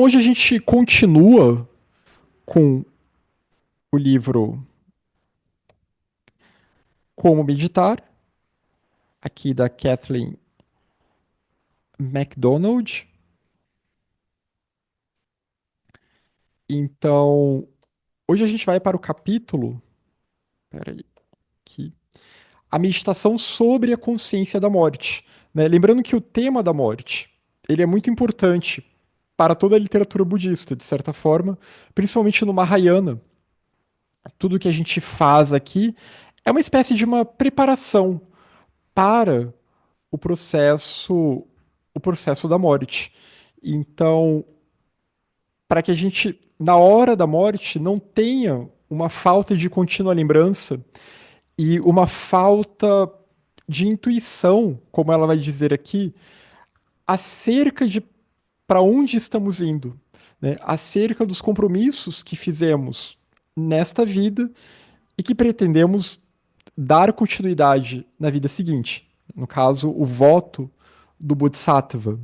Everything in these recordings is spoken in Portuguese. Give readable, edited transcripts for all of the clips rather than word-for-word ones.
Hoje a gente continua com o livro Como Meditar, aqui da Kathleen MacDonald. Então, hoje a gente vai para o capítulo, peraí, aqui, a meditação sobre a consciência da morte, né? Lembrando que o tema da morte, ele é muito importante para toda a literatura budista, de certa forma, principalmente no Mahayana. Tudo que a gente faz aqui é uma espécie de uma preparação para o processo o processo da morte. Então, para que a gente na hora da morte não tenha uma falta de contínua lembrança e uma falta de intuição, como ela vai dizer aqui, acerca de para onde estamos indo, né? Acerca dos compromissos que fizemos nesta vida e que pretendemos dar continuidade na vida seguinte. No caso, o voto do Bodhisattva.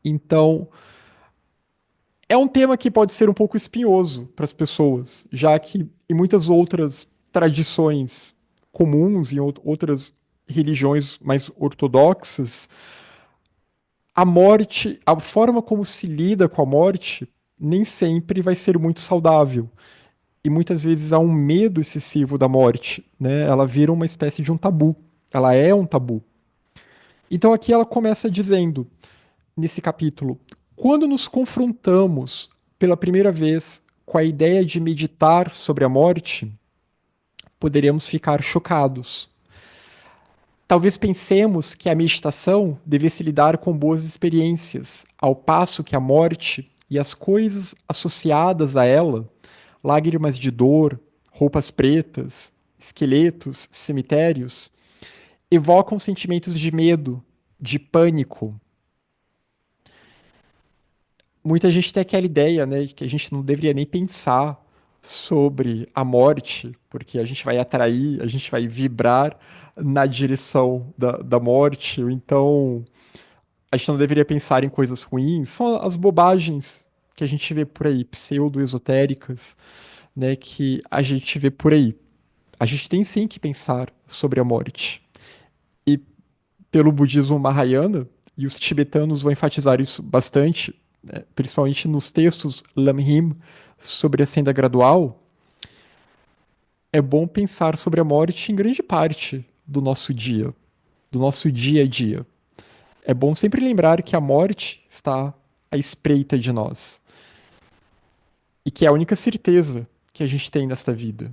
Então, é um tema que pode ser um pouco espinhoso para as pessoas, já que em muitas outras tradições comuns, em outras religiões mais ortodoxas, a morte, a forma como se lida com a morte, nem sempre vai ser muito saudável. E muitas vezes há um medo excessivo da morte, né? Ela vira uma espécie de um tabu. Ela é um tabu. Então aqui ela começa dizendo, nesse capítulo, quando nos confrontamos pela primeira vez com a ideia de meditar sobre a morte, poderemos ficar chocados. Talvez pensemos que a meditação devesse lidar com boas experiências, ao passo que a morte e as coisas associadas a ela, lágrimas de dor, roupas pretas, esqueletos, cemitérios, evocam sentimentos de medo, de pânico. Muita gente tem aquela ideia, né, de que a gente não deveria nem pensar sobre a morte, porque a gente vai atrair, a gente vai vibrar na direção da morte, ou então a gente não deveria pensar em coisas ruins. São as bobagens que a gente vê por aí, pseudo-esotéricas, né, que a gente vê por aí. A gente tem sim que pensar sobre a morte. E pelo budismo Mahayana, e os tibetanos vão enfatizar isso bastante, né, principalmente nos textos Lamrim sobre a senda gradual, é bom pensar sobre a morte em grande parte do nosso dia a dia. É bom sempre lembrar que a morte está à espreita de nós e que é a única certeza que a gente tem nesta vida.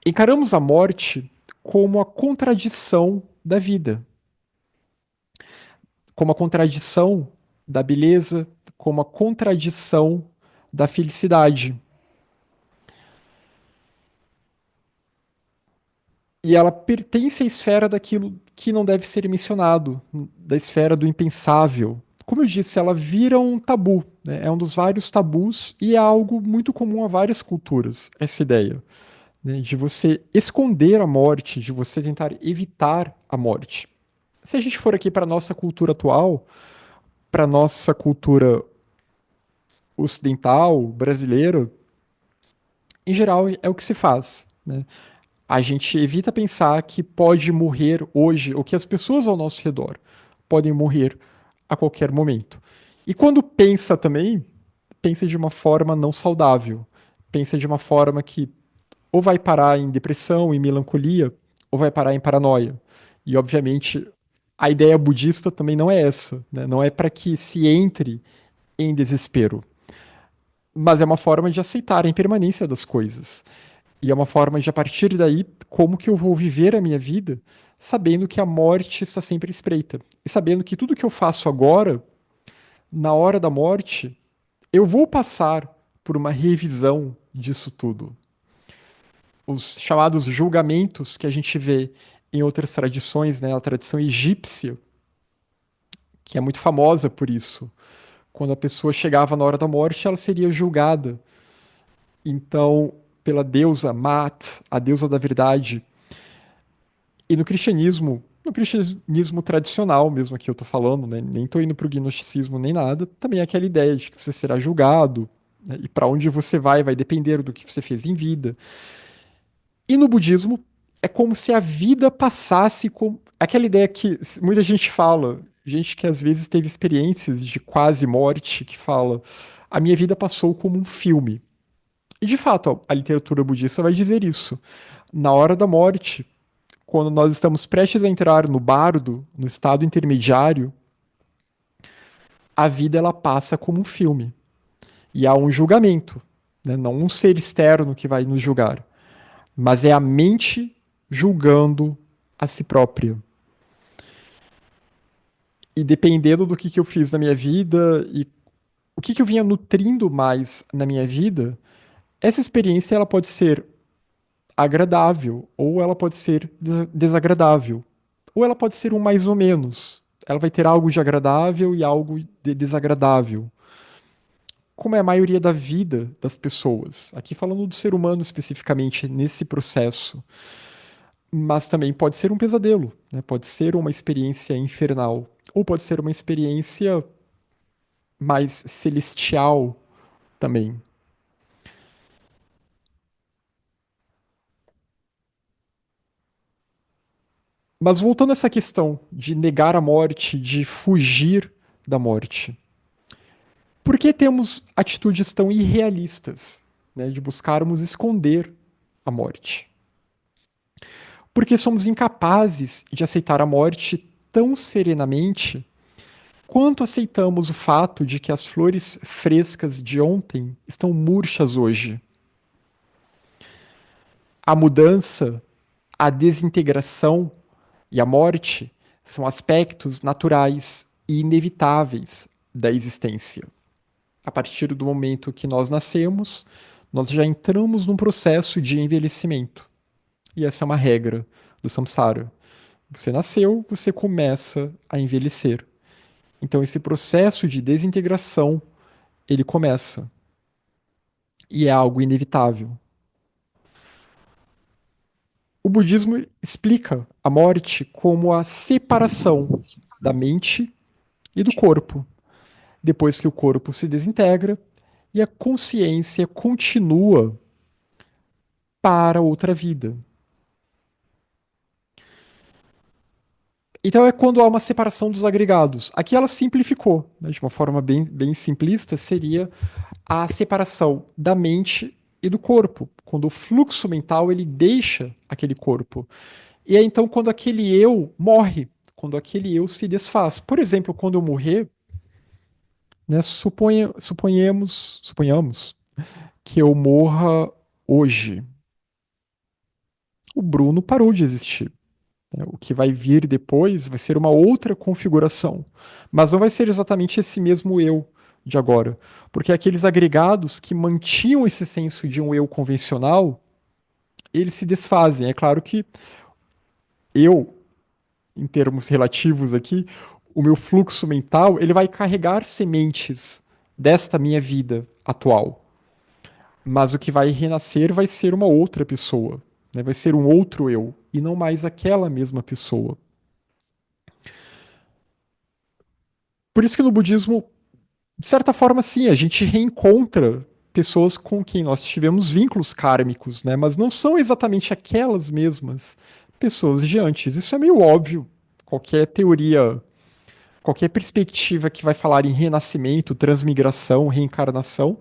Encaramos a morte como a contradição da vida, como a contradição da beleza, como a contradição da felicidade. E ela pertence à esfera daquilo que não deve ser mencionado, da esfera do impensável. Como eu disse, ela vira um tabu, né? É um dos vários tabus e é algo muito comum a várias culturas, essa ideia, né? De você esconder a morte, de você tentar evitar a morte. Se a gente for aqui para a nossa cultura atual, para a nossa cultura ocidental, brasileira, em geral é o que se faz, né? A gente evita pensar que pode morrer hoje, ou que as pessoas ao nosso redor podem morrer a qualquer momento. E quando pensa também, pensa de uma forma não saudável. Pensa de uma forma que ou vai parar em depressão, em melancolia, ou vai parar em paranoia. E, obviamente, a ideia budista também não é essa, né? Não é para que se entre em desespero, mas é uma forma de aceitar a impermanência das coisas. E é uma forma de, a partir daí, como que eu vou viver a minha vida, sabendo que a morte está sempre à espreita. E sabendo que tudo que eu faço agora, na hora da morte, eu vou passar por uma revisão disso tudo. Os chamados julgamentos que a gente vê em outras tradições, né? A tradição egípcia, que é muito famosa por isso. Quando a pessoa chegava na hora da morte, ela seria julgada. Então, pela deusa Maat, a deusa da verdade. E no cristianismo, No cristianismo tradicional, mesmo aqui eu tô falando, né? Nem tô indo pro gnosticismo nem nada, também é aquela ideia de que você será julgado, né? E para onde você vai depender do que você fez em vida. E no budismo, é como se a vida passasse com aquela ideia que muita gente fala, gente que às vezes teve experiências de quase morte, que fala: a minha vida passou como um filme. E de fato, a literatura budista vai dizer isso. Na hora da morte, quando nós estamos prestes a entrar no bardo, no estado intermediário, a vida ela passa como um filme. E há um julgamento, né? Não um ser externo que vai nos julgar, mas é a mente julgando a si própria. E dependendo do que eu fiz na minha vida e o que eu vinha nutrindo mais na minha vida, essa experiência ela pode ser agradável ou ela pode ser desagradável. Ou ela pode ser um mais ou menos. Ela vai ter algo de agradável e algo de desagradável. Como é a maioria da vida das pessoas. Aqui falando do ser humano especificamente nesse processo. Mas também pode ser um pesadelo, né? Pode ser uma experiência infernal. Ou pode ser uma experiência mais celestial também. Mas voltando a essa questão de negar a morte, de fugir da morte. Por que temos atitudes tão irrealistas, né, de buscarmos esconder a morte? Porque somos incapazes de aceitar a morte tão serenamente quanto aceitamos o fato de que as flores frescas de ontem estão murchas hoje. A mudança, a desintegração e a morte são aspectos naturais e inevitáveis da existência. A partir do momento que nós nascemos, nós já entramos num processo de envelhecimento. E essa é uma regra do samsara. Você nasceu, você começa a envelhecer. Então esse processo de desintegração, ele começa. E é algo inevitável. O budismo explica a morte como a separação da mente e do corpo, depois que o corpo se desintegra e a consciência continua para outra vida. Então é quando há uma separação dos agregados. Aqui ela simplificou, né, de uma forma bem simplista, seria a separação da mente e do corpo, quando o fluxo mental ele deixa aquele corpo. E é então quando aquele eu morre, quando aquele eu se desfaz. Por exemplo, quando eu morrer, né, suponhamos que eu morra hoje. O Bruno parou de existir. Né? O que vai vir depois vai ser uma outra configuração. Mas não vai ser exatamente esse mesmo eu de agora. Porque aqueles agregados que mantinham esse senso de um eu convencional, eles se desfazem. É claro que eu, em termos relativos aqui, o meu fluxo mental, ele vai carregar sementes desta minha vida atual. Mas o que vai renascer vai ser uma outra pessoa, né? Vai ser um outro eu, e não mais aquela mesma pessoa. Por isso que no budismo, de certa forma, sim, a gente reencontra pessoas com quem nós tivemos vínculos kármicos, né? Mas não são exatamente aquelas mesmas pessoas de antes. Isso é meio óbvio. Qualquer teoria, qualquer perspectiva que vai falar em renascimento, transmigração, reencarnação,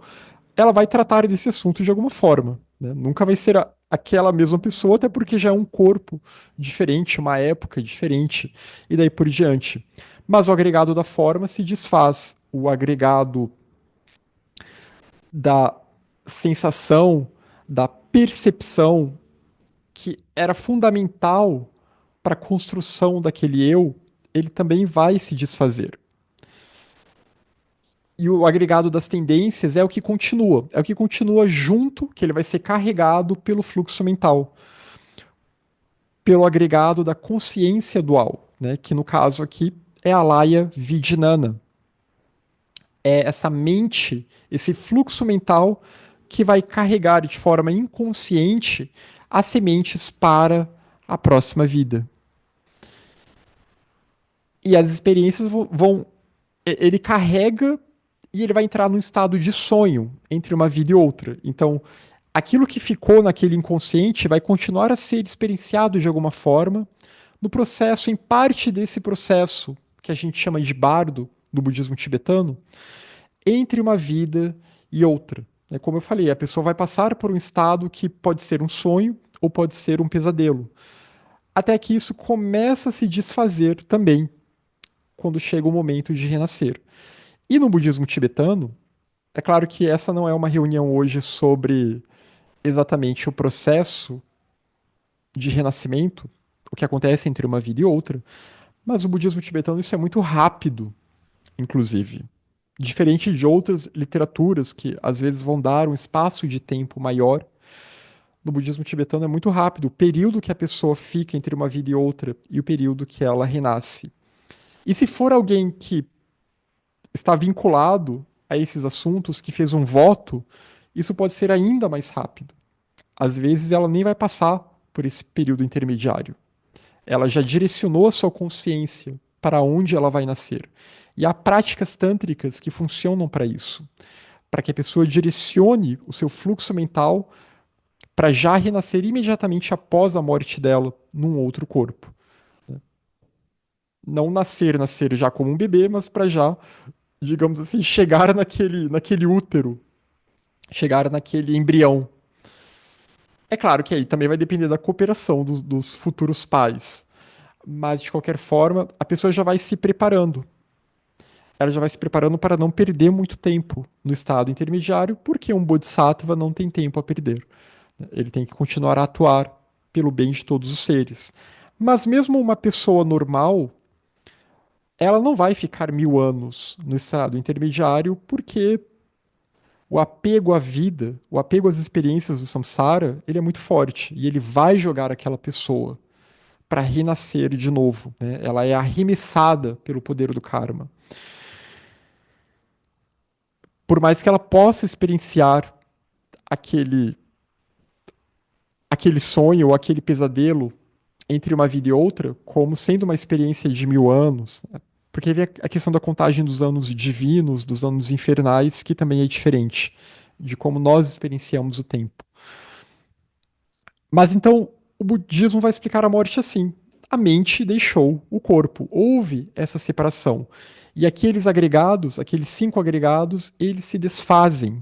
ela vai tratar desse assunto de alguma forma, né? Nunca vai ser aquela mesma pessoa, até porque já é um corpo diferente, uma época diferente, e daí por diante. Mas o agregado da forma se desfaz. O agregado da sensação, da percepção, que era fundamental para a construção daquele eu, ele também vai se desfazer. E o agregado das tendências é o que continua junto, que ele vai ser carregado pelo fluxo mental, pelo agregado da consciência dual, né, que no caso aqui é a Laya Vijnana. É essa mente, esse fluxo mental que vai carregar de forma inconsciente as sementes para a próxima vida. E as experiências ele carrega e ele vai entrar num estado de sonho entre uma vida e outra. Então, aquilo que ficou naquele inconsciente vai continuar a ser experienciado de alguma forma no processo, em parte desse processo que a gente chama de bardo do budismo tibetano, entre uma vida e outra. Como eu falei, a pessoa vai passar por um estado que pode ser um sonho ou pode ser um pesadelo, até que isso começa a se desfazer também quando chega o momento de renascer. E no budismo tibetano, é claro que essa não é uma reunião hoje sobre exatamente o processo de renascimento, o que acontece entre uma vida e outra, mas o budismo tibetano isso é muito rápido, inclusive. Diferente de outras literaturas que às vezes vão dar um espaço de tempo maior, no budismo tibetano é muito rápido. O período que a pessoa fica entre uma vida e outra e o período que ela renasce. E se for alguém que está vinculado a esses assuntos, que fez um voto, isso pode ser ainda mais rápido. Às vezes ela nem vai passar por esse período intermediário. Ela já direcionou a sua consciência para onde ela vai nascer. E há práticas tântricas que funcionam para isso, para que a pessoa direcione o seu fluxo mental para já renascer imediatamente após a morte dela num outro corpo. Não nascer já como um bebê, mas para já, digamos assim, chegar naquele útero, chegar naquele embrião. É claro que aí também vai depender da cooperação dos futuros pais, mas de qualquer forma, a pessoa já vai se preparando. Ela já vai se preparando para não perder muito tempo no estado intermediário, porque um bodhisattva não tem tempo a perder. Ele tem que continuar a atuar pelo bem de todos os seres. Mas mesmo uma pessoa normal, ela não vai ficar 1000 anos no estado intermediário, porque o apego à vida, o apego às experiências do samsara, ele é muito forte e ele vai jogar aquela pessoa para renascer de novo, né? Ela é arremessada pelo poder do karma. Por mais que ela possa experienciar aquele aquele sonho ou aquele pesadelo entre uma vida e outra como sendo uma experiência de 1000 anos, né? Porque vem a questão da contagem dos anos divinos, dos anos infernais, que também é diferente de como nós experienciamos o tempo. Mas então o budismo vai explicar a morte assim. A mente deixou o corpo, houve essa separação. E aqueles agregados, aqueles 5 agregados, eles se desfazem.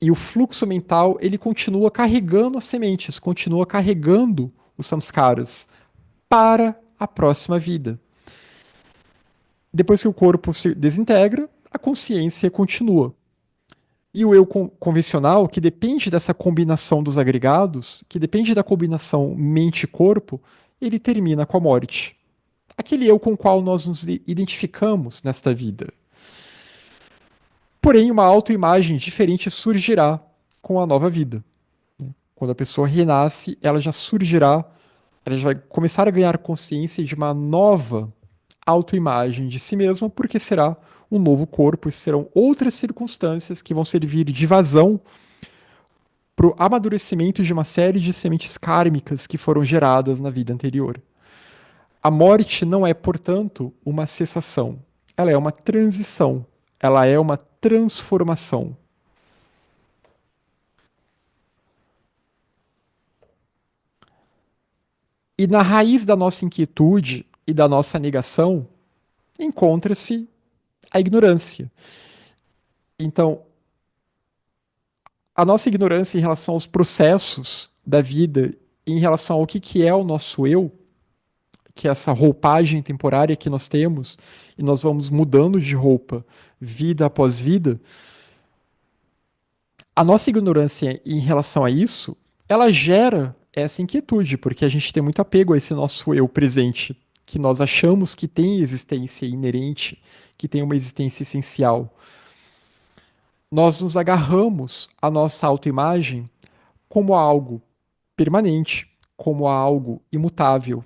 E o fluxo mental, ele continua carregando as sementes, continua carregando os samskaras para a próxima vida. Depois que o corpo se desintegra, a consciência continua. E o eu convencional, que depende dessa combinação dos agregados, que depende da combinação mente-corpo, ele termina com a morte. Aquele eu com o qual nós nos identificamos nesta vida. Porém, uma autoimagem diferente surgirá com a nova vida. Quando a pessoa renasce, ela já surgirá, ela já vai começar a ganhar consciência de uma nova autoimagem de si mesma, porque será um novo corpo e serão outras circunstâncias que vão servir de vazão para o amadurecimento de uma série de sementes kármicas que foram geradas na vida anterior. A morte não é, portanto, uma cessação. Ela é uma transição. Ela é uma transformação. E na raiz da nossa inquietude e da nossa negação encontra-se a ignorância. Então, a nossa ignorância em relação aos processos da vida, em relação ao que é o nosso eu, que é essa roupagem temporária que nós temos, e nós vamos mudando de roupa vida após vida, a nossa ignorância em relação a isso, ela gera essa inquietude, porque a gente tem muito apego a esse nosso eu presente, que nós achamos que tem existência inerente, que tem uma existência essencial. Nós nos agarramos à nossa autoimagem como algo permanente, como algo imutável,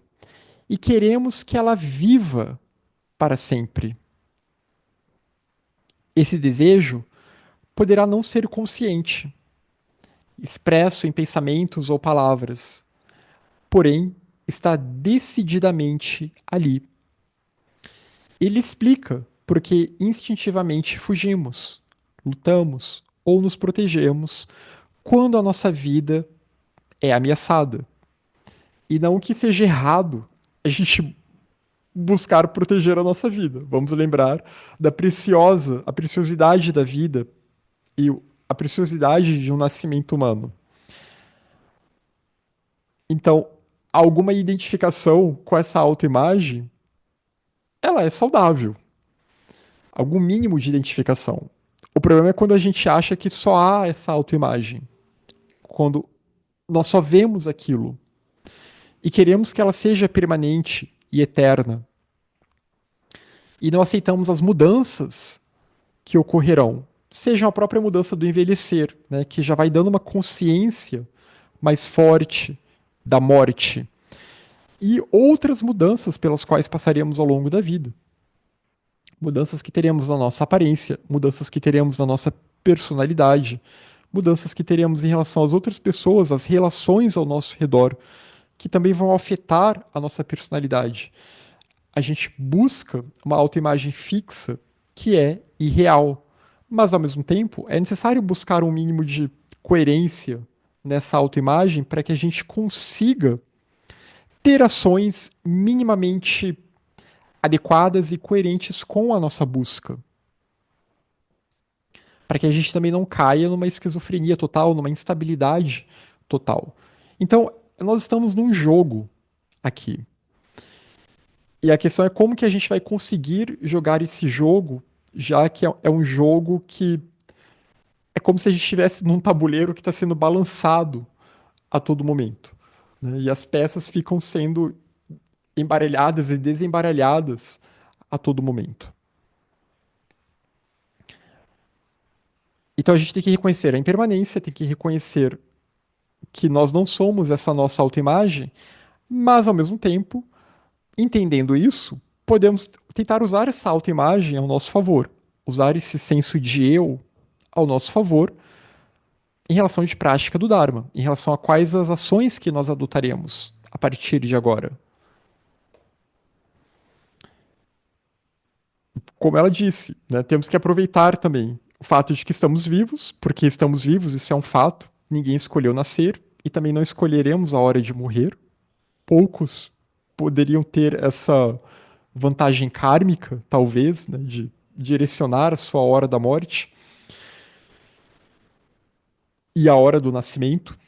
e queremos que ela viva para sempre. Esse desejo poderá não ser consciente, expresso em pensamentos ou palavras, porém está decididamente ali. Ele explica porque instintivamente fugimos, lutamos ou nos protegemos quando a nossa vida é ameaçada. E não que seja errado a gente buscar proteger a nossa vida. Vamos lembrar a preciosidade da vida e a preciosidade de um nascimento humano. Então, alguma identificação com essa autoimagem, ela é saudável. Algum mínimo de identificação. O problema é quando a gente acha que só há essa autoimagem. Quando nós só vemos aquilo e queremos que ela seja permanente e eterna. E não aceitamos as mudanças que ocorrerão. Seja a própria mudança do envelhecer, né, que já vai dando uma consciência mais forte da morte. E outras mudanças pelas quais passaremos ao longo da vida. Mudanças que teremos na nossa aparência, mudanças que teremos na nossa personalidade, mudanças que teremos em relação às outras pessoas, as relações ao nosso redor, que também vão afetar a nossa personalidade. A gente busca uma autoimagem fixa que é irreal, mas ao mesmo tempo é necessário buscar um mínimo de coerência nessa autoimagem para que a gente consiga ter ações minimamente adequadas e coerentes com a nossa busca, para que a gente também não caia numa esquizofrenia total, numa instabilidade total. Então, nós estamos num jogo aqui. E a questão é como que a gente vai conseguir jogar esse jogo, já que é um jogo que é como se a gente estivesse num tabuleiro que está sendo balançado a todo momento, né? E as peças ficam sendo embaralhadas e desembaralhadas a todo momento. Então a gente tem que reconhecer a impermanência, tem que reconhecer que nós não somos essa nossa autoimagem, mas ao mesmo tempo, entendendo isso, podemos tentar usar essa autoimagem ao nosso favor, usar esse senso de eu ao nosso favor em relação de prática do Dharma, em relação a quais as ações que nós adotaremos a partir de agora. Como ela disse, né, temos que aproveitar também o fato de que estamos vivos, porque estamos vivos, isso é um fato, ninguém escolheu nascer e também não escolheremos a hora de morrer. Poucos poderiam ter essa vantagem kármica, talvez, né, de direcionar a sua hora da morte e a hora do nascimento.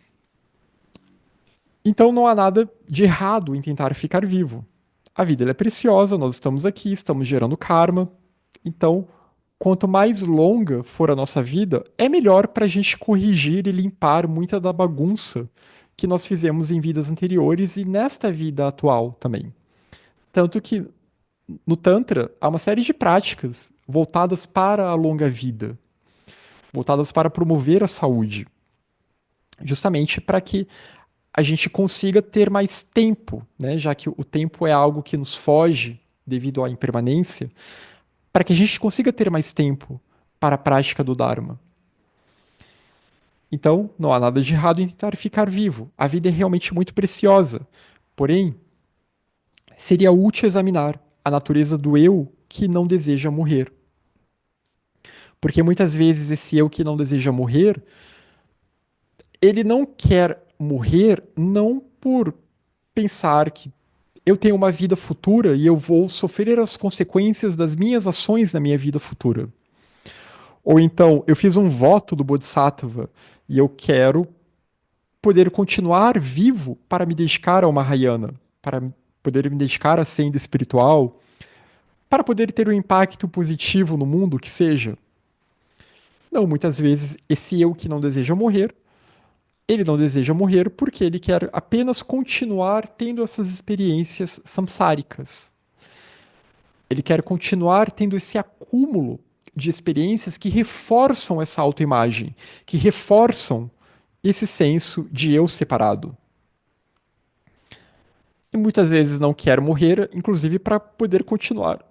Então não há nada de errado em tentar ficar vivo. A vida é preciosa, nós estamos aqui, estamos gerando karma. Então, quanto mais longa for a nossa vida, é melhor para a gente corrigir e limpar muita da bagunça que nós fizemos em vidas anteriores e nesta vida atual também. Tanto que no Tantra há uma série de práticas voltadas para a longa vida, voltadas para promover a saúde, justamente para que a gente consiga ter mais tempo, né? Já que o tempo é algo que nos foge devido à impermanência, para que a gente consiga ter mais tempo para a prática do Dharma. Então, não há nada de errado em tentar ficar vivo. A vida é realmente muito preciosa. Porém, seria útil examinar a natureza do eu que não deseja morrer. Porque muitas vezes esse eu que não deseja morrer, ele não quer morrer não por pensar que eu tenho uma vida futura e eu vou sofrer as consequências das minhas ações na minha vida futura. Ou então, eu fiz um voto do Bodhisattva e eu quero poder continuar vivo para me dedicar ao Mahayana, para poder me dedicar à senda espiritual, para poder ter um impacto positivo no mundo que seja. Não, muitas vezes esse eu que não deseja morrer, ele não deseja morrer porque ele quer apenas continuar tendo essas experiências samsáricas. Ele quer continuar tendo esse acúmulo de experiências que reforçam essa autoimagem, que reforçam esse senso de eu separado. E muitas vezes não quer morrer, inclusive para poder continuar,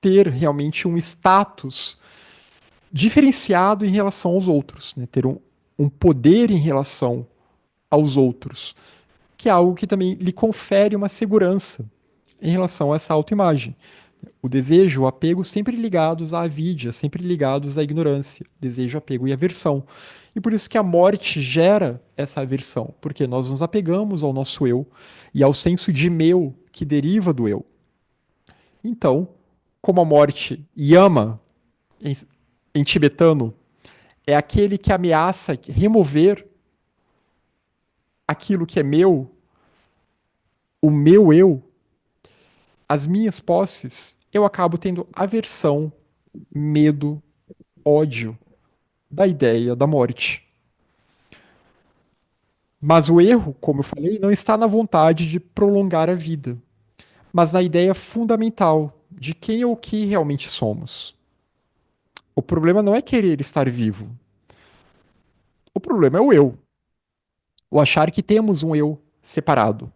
ter realmente um status diferenciado em relação aos outros, né? Ter um poder em relação aos outros, que é algo que também lhe confere uma segurança em relação a essa autoimagem. O desejo, o apego sempre ligados à avidia, sempre ligados à ignorância. Desejo, apego e aversão. E por isso que a morte gera essa aversão, porque nós nos apegamos ao nosso eu e ao senso de meu que deriva do eu. Então, como a morte yama em, em tibetano é aquele que ameaça remover aquilo que é meu, o meu eu, as minhas posses, eu acabo tendo aversão, medo, ódio da ideia da morte. Mas o erro, como eu falei, não está na vontade de prolongar a vida, mas na ideia fundamental de quem ou que realmente somos. O problema não é querer estar vivo. O problema é o eu. O achar que temos um eu separado.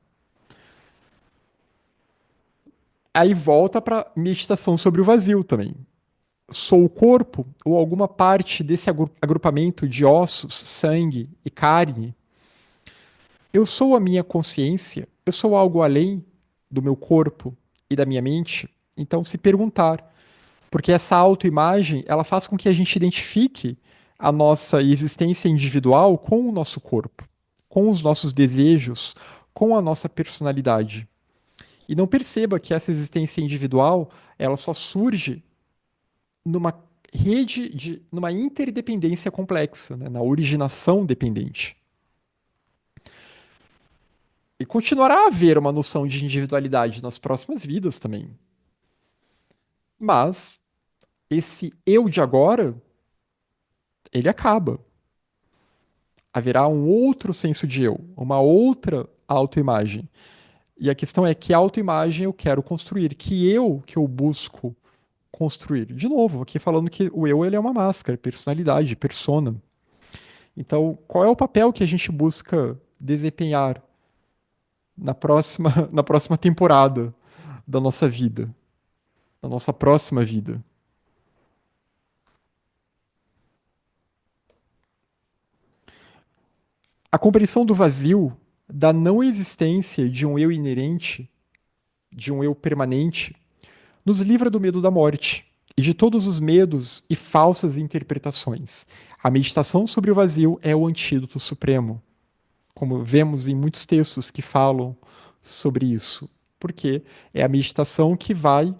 Aí volta para meditação sobre o vazio também. Sou o corpo ou alguma parte desse agrupamento de ossos, sangue e carne. Eu sou a minha consciência, eu sou algo além do meu corpo e da minha mente. Então, se perguntar, porque essa autoimagem, ela faz com que a gente identifique a nossa existência individual com o nosso corpo, com os nossos desejos, com a nossa personalidade. E não perceba que essa existência individual, ela só surge numa numa interdependência complexa, né? Na originação dependente. E continuará a haver uma noção de individualidade nas próximas vidas também. Mas esse eu de agora, ele acaba. Haverá um outro senso de eu, uma outra autoimagem. E a questão é que autoimagem eu quero construir, que eu busco construir. De novo, aqui falando que o eu ele é uma máscara, personalidade, persona. Então, qual é o papel que a gente busca desempenhar na próxima temporada da nossa vida, da nossa próxima vida? A compreensão do vazio, da não existência de um eu inerente, de um eu permanente, nos livra do medo da morte e de todos os medos e falsas interpretações. A meditação sobre o vazio é o antídoto supremo, como vemos em muitos textos que falam sobre isso, porque é a meditação que vai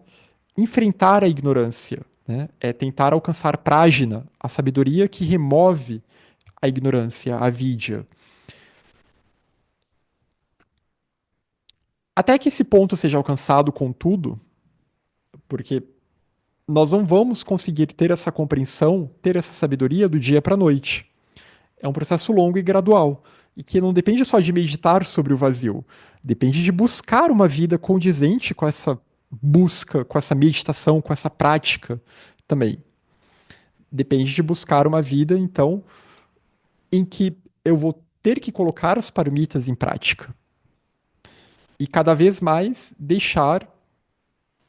enfrentar a ignorância, né? É tentar alcançar prajna, a sabedoria que remove a ignorância, a vidya. Até que esse ponto seja alcançado, contudo, porque nós não vamos conseguir ter essa compreensão, ter essa sabedoria do dia para a noite. É um processo longo e gradual, e que não depende só de meditar sobre o vazio, depende de buscar uma vida condizente com essa busca, com essa meditação, com essa prática também. Depende de buscar uma vida, então, em que eu vou ter que colocar os paramitas em prática. E cada vez mais deixar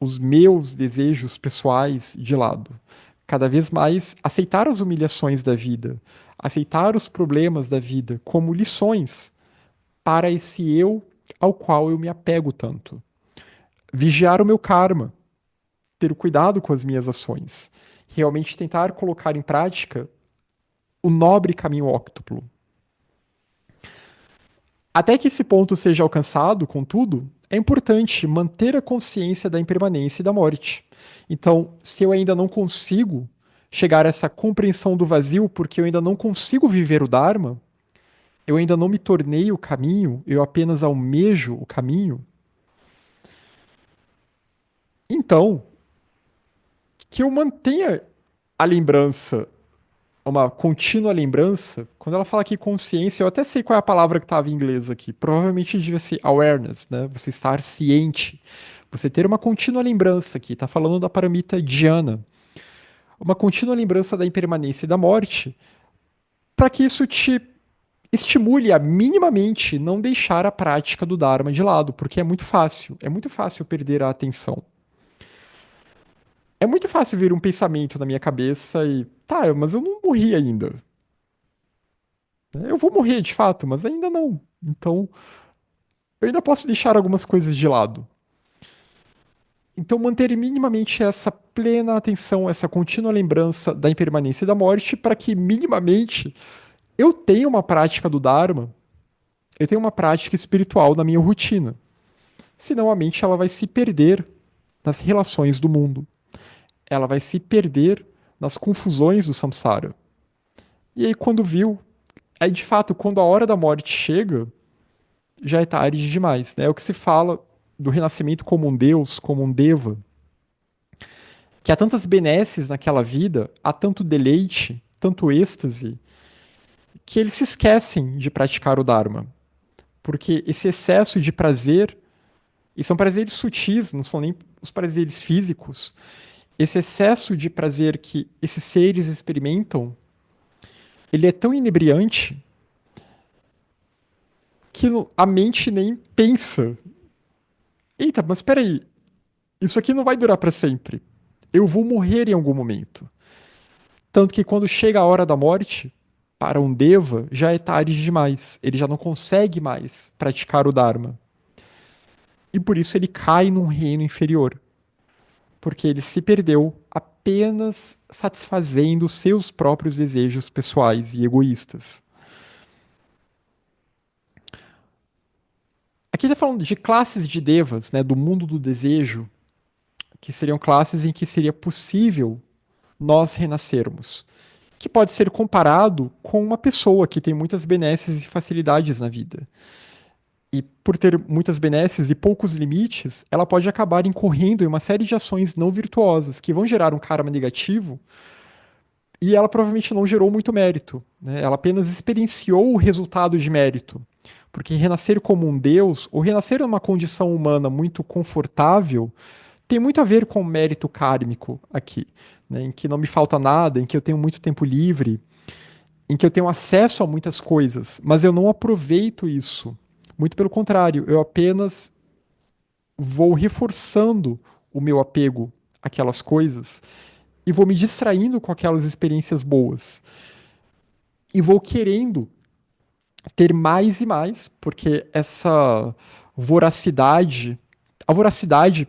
os meus desejos pessoais de lado. Cada vez mais aceitar as humilhações da vida, aceitar os problemas da vida como lições para esse eu ao qual eu me apego tanto. Vigiar o meu karma, ter cuidado com as minhas ações, realmente tentar colocar em prática o nobre caminho óctuplo. Até que esse ponto seja alcançado, contudo, é importante manter a consciência da impermanência e da morte. Então, se eu ainda não consigo chegar a essa compreensão do vazio, porque eu ainda não consigo viver o Dharma, eu ainda não me tornei o caminho, eu apenas almejo o caminho, então, que eu mantenha a lembrança, uma contínua lembrança. Quando ela fala aqui consciência, eu até sei qual é a palavra que estava em inglês aqui. Provavelmente devia ser awareness, né? Você estar ciente. Você ter uma contínua lembrança aqui. Está falando da paramita dhyana. Uma contínua lembrança da impermanência e da morte, para que isso te estimule a minimamente não deixar a prática do Dharma de lado, porque é muito fácil perder a atenção. É muito fácil vir um pensamento na minha cabeça e, tá, mas eu não morri ainda. Eu vou morrer de fato, mas ainda não. Então, eu ainda posso deixar algumas coisas de lado. Então, manter minimamente essa plena atenção, essa contínua lembrança da impermanência e da morte, para que minimamente eu tenha uma prática do Dharma, eu tenho uma prática espiritual na minha rotina. Senão a mente ela vai se perder nas relações do mundo. Ela vai se perder nas confusões do samsara. E aí, quando viu, aí de fato, quando a hora da morte chega, já é tarde demais. Né? É o que se fala do renascimento como um deus, como um deva, que há tantas benesses naquela vida, há tanto deleite, tanto êxtase, que eles se esquecem de praticar o Dharma. Porque esse excesso de prazer, e são prazeres sutis, não são nem os prazeres físicos, esse excesso de prazer que esses seres experimentam, ele é tão inebriante que a mente nem pensa. Eita, mas espera aí, isso aqui não vai durar para sempre. Eu vou morrer em algum momento. Tanto que quando chega a hora da morte, para um deva já é tarde demais. Ele já não consegue mais praticar o Dharma. E por isso ele cai num reino inferior. Porque ele se perdeu apenas satisfazendo seus próprios desejos pessoais e egoístas. Aqui está falando de classes de devas, né, do mundo do desejo, que seriam classes em que seria possível nós renascermos, que pode ser comparado com uma pessoa que tem muitas benesses e facilidades na vida. E por ter muitas benesses e poucos limites, ela pode acabar incorrendo em uma série de ações não virtuosas que vão gerar um karma negativo e ela provavelmente não gerou muito mérito. Né? Ela apenas experienciou o resultado de mérito. Porque renascer como um deus, ou renascer numa condição humana muito confortável, tem muito a ver com o mérito kármico aqui, né? Em que não me falta nada, em que eu tenho muito tempo livre, em que eu tenho acesso a muitas coisas, mas eu não aproveito isso. Muito pelo contrário, eu apenas vou reforçando o meu apego àquelas coisas e vou me distraindo com aquelas experiências boas. E vou querendo ter mais e mais, porque essa voracidade, a voracidade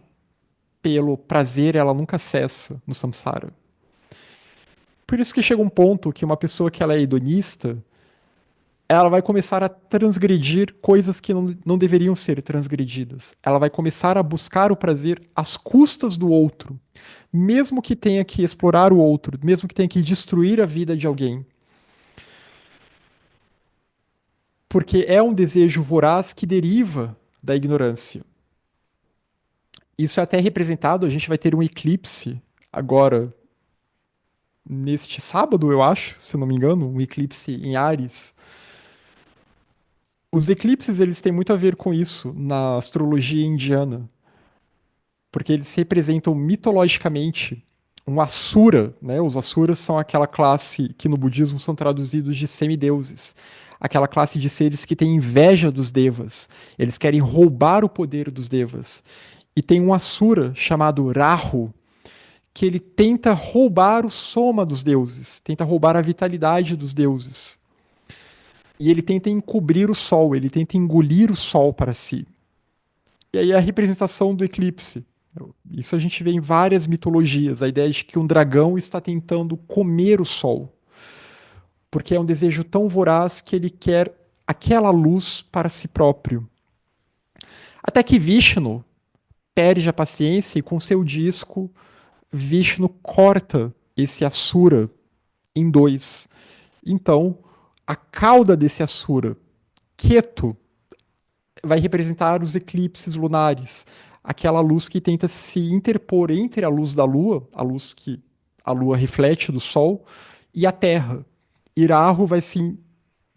pelo prazer, ela nunca cessa no samsara. Por isso que chega um ponto que uma pessoa que ela é hedonista, ela vai começar a transgredir coisas que não deveriam ser transgredidas. Ela vai começar a buscar o prazer às custas do outro, mesmo que tenha que explorar o outro, mesmo que tenha que destruir a vida de alguém. Porque é um desejo voraz que deriva da ignorância. Isso é até representado, a gente vai ter um eclipse agora, neste sábado, eu acho, se não me engano, um eclipse em Áries. Os eclipses, eles têm muito a ver com isso na astrologia indiana, porque eles representam mitologicamente um asura, né? Os asuras são aquela classe que no budismo são traduzidos de semideuses, aquela classe de seres que têm inveja dos devas, eles querem roubar o poder dos devas. E tem um asura chamado Rahu, que ele tenta roubar o soma dos deuses, tenta roubar a vitalidade dos deuses. E ele tenta encobrir o sol, ele tenta engolir o sol para si. E aí a representação do eclipse. Isso a gente vê em várias mitologias, a ideia de que um dragão está tentando comer o sol, porque é um desejo tão voraz que ele quer aquela luz para si próprio. Até que Vishnu perde a paciência e com seu disco Vishnu corta esse Asura em dois. Então, a cauda desse Asura, Ketu, vai representar os eclipses lunares, aquela luz que tenta se interpor entre a luz da Lua, a luz que a Lua reflete do Sol, e a Terra. Irahu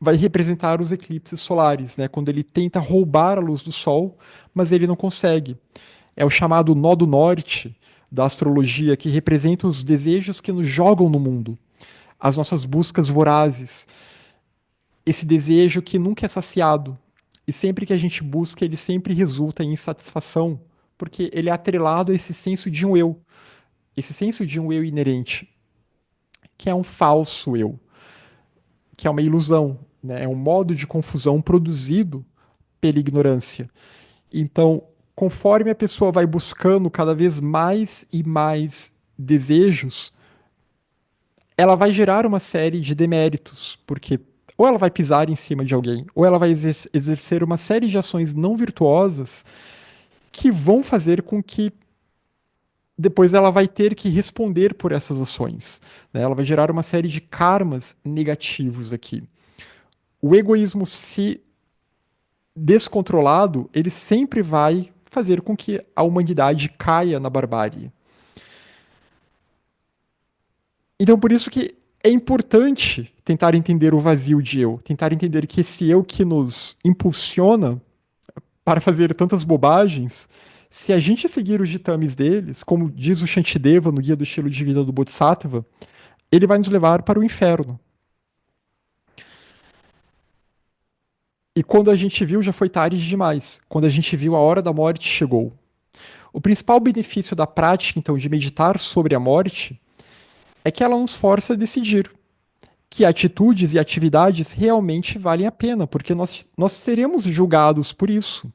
vai representar os eclipses solares, né? Quando ele tenta roubar a luz do Sol, mas ele não consegue. É o chamado nó do norte da astrologia, que representa os desejos que nos jogam no mundo, as nossas buscas vorazes, esse desejo que nunca é saciado. E sempre que a gente busca, ele sempre resulta em insatisfação, porque ele é atrelado a esse senso de um eu, esse senso de um eu inerente, que é um falso eu, que é uma ilusão, né? É um modo de confusão produzido pela ignorância. Então, conforme a pessoa vai buscando cada vez mais e mais desejos, ela vai gerar uma série de deméritos, porque ou ela vai pisar em cima de alguém, ou ela vai exercer uma série de ações não virtuosas que vão fazer com que depois ela vai ter que responder por essas ações, né? Ela vai gerar uma série de karmas negativos aqui. O egoísmo, se descontrolado, ele sempre vai fazer com que a humanidade caia na barbárie. Então, por isso que é importante tentar entender o vazio de eu, tentar entender que esse eu que nos impulsiona para fazer tantas bobagens, se a gente seguir os ditames deles, como diz o Shantideva no Guia do Estilo de Vida do Bodhisattva, ele vai nos levar para o inferno. E quando a gente viu, já foi tarde demais. Quando a gente viu, a hora da morte chegou. O principal benefício da prática, então, de meditar sobre a morte é que ela nos força a decidir que atitudes e atividades realmente valem a pena, porque nós seremos julgados por isso.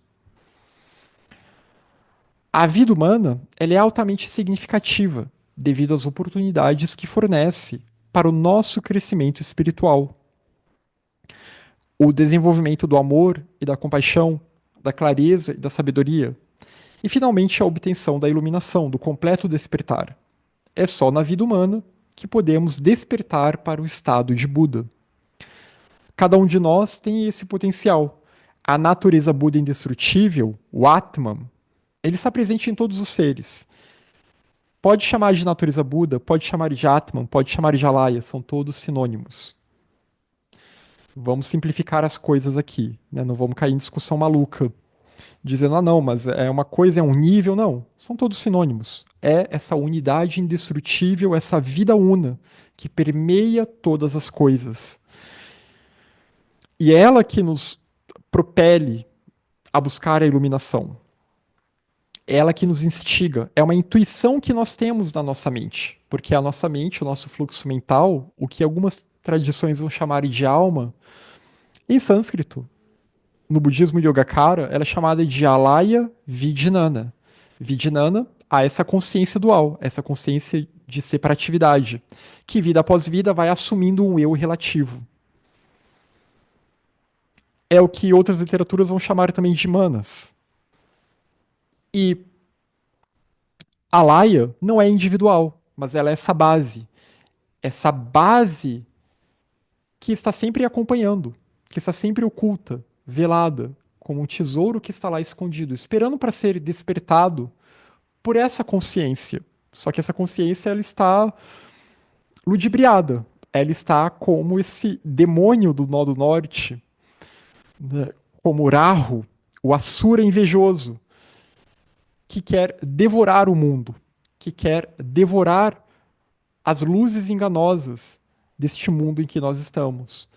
A vida humana ela é altamente significativa devido às oportunidades que fornece para o nosso crescimento espiritual. O desenvolvimento do amor e da compaixão, da clareza e da sabedoria, e finalmente a obtenção da iluminação, do completo despertar. É só na vida humana que podemos despertar para o estado de Buda. Cada um de nós tem esse potencial. A natureza Buda indestrutível, o Atman, ele está presente em todos os seres. Pode chamar de natureza Buda, pode chamar de Atman, pode chamar de Alaya, são todos sinônimos. Vamos simplificar as coisas aqui, né? Não vamos cair em discussão maluca, dizendo, ah, não, mas é uma coisa, é um nível. Não, são todos sinônimos. É essa unidade indestrutível, essa vida una que permeia todas as coisas. E é ela que nos propele a buscar a iluminação. É ela que nos instiga. É uma intuição que nós temos na nossa mente. Porque a nossa mente, o nosso fluxo mental, o que algumas tradições vão chamar de alma, em sânscrito, no budismo Yogacara, ela é chamada de Alaya Vijnana. Vijnana há essa consciência dual, essa consciência de separatividade, que vida após vida vai assumindo um eu relativo. É o que outras literaturas vão chamar também de manas. E a Alaya não é individual, mas ela é essa base. Essa base que está sempre acompanhando, que está sempre oculta, velada, como um tesouro que está lá escondido, esperando para ser despertado por essa consciência. Só que essa consciência ela está ludibriada. Ela está como esse demônio do nó do norte, né? Como o Rahu, o Asura invejoso, que quer devorar o mundo, que quer devorar as luzes enganosas deste mundo em que nós estamos,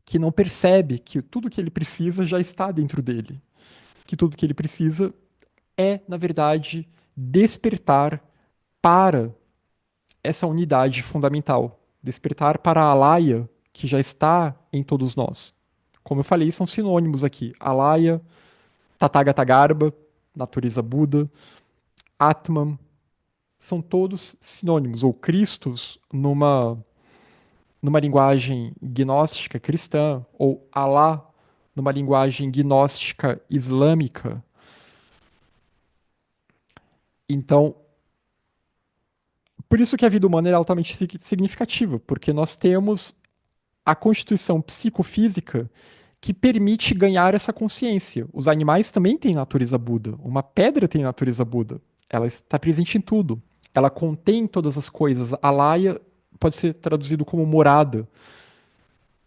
que não percebe que tudo que ele precisa já está dentro dele, que tudo que ele precisa é, na verdade, despertar para essa unidade fundamental, despertar para a Alaya que já está em todos nós. Como eu falei, são sinônimos aqui: Alaya, Tathagata Garbha, natureza Buda, Atman, são todos sinônimos, ou Cristos numa linguagem gnóstica cristã, ou Alá numa linguagem gnóstica islâmica. Então, por isso que a vida humana é altamente significativa, porque nós temos a constituição psicofísica que permite ganhar essa consciência. Os animais também têm natureza Buda. Uma pedra tem natureza Buda. Ela está presente em tudo. Ela contém todas as coisas. Alaya pode ser traduzido como morada.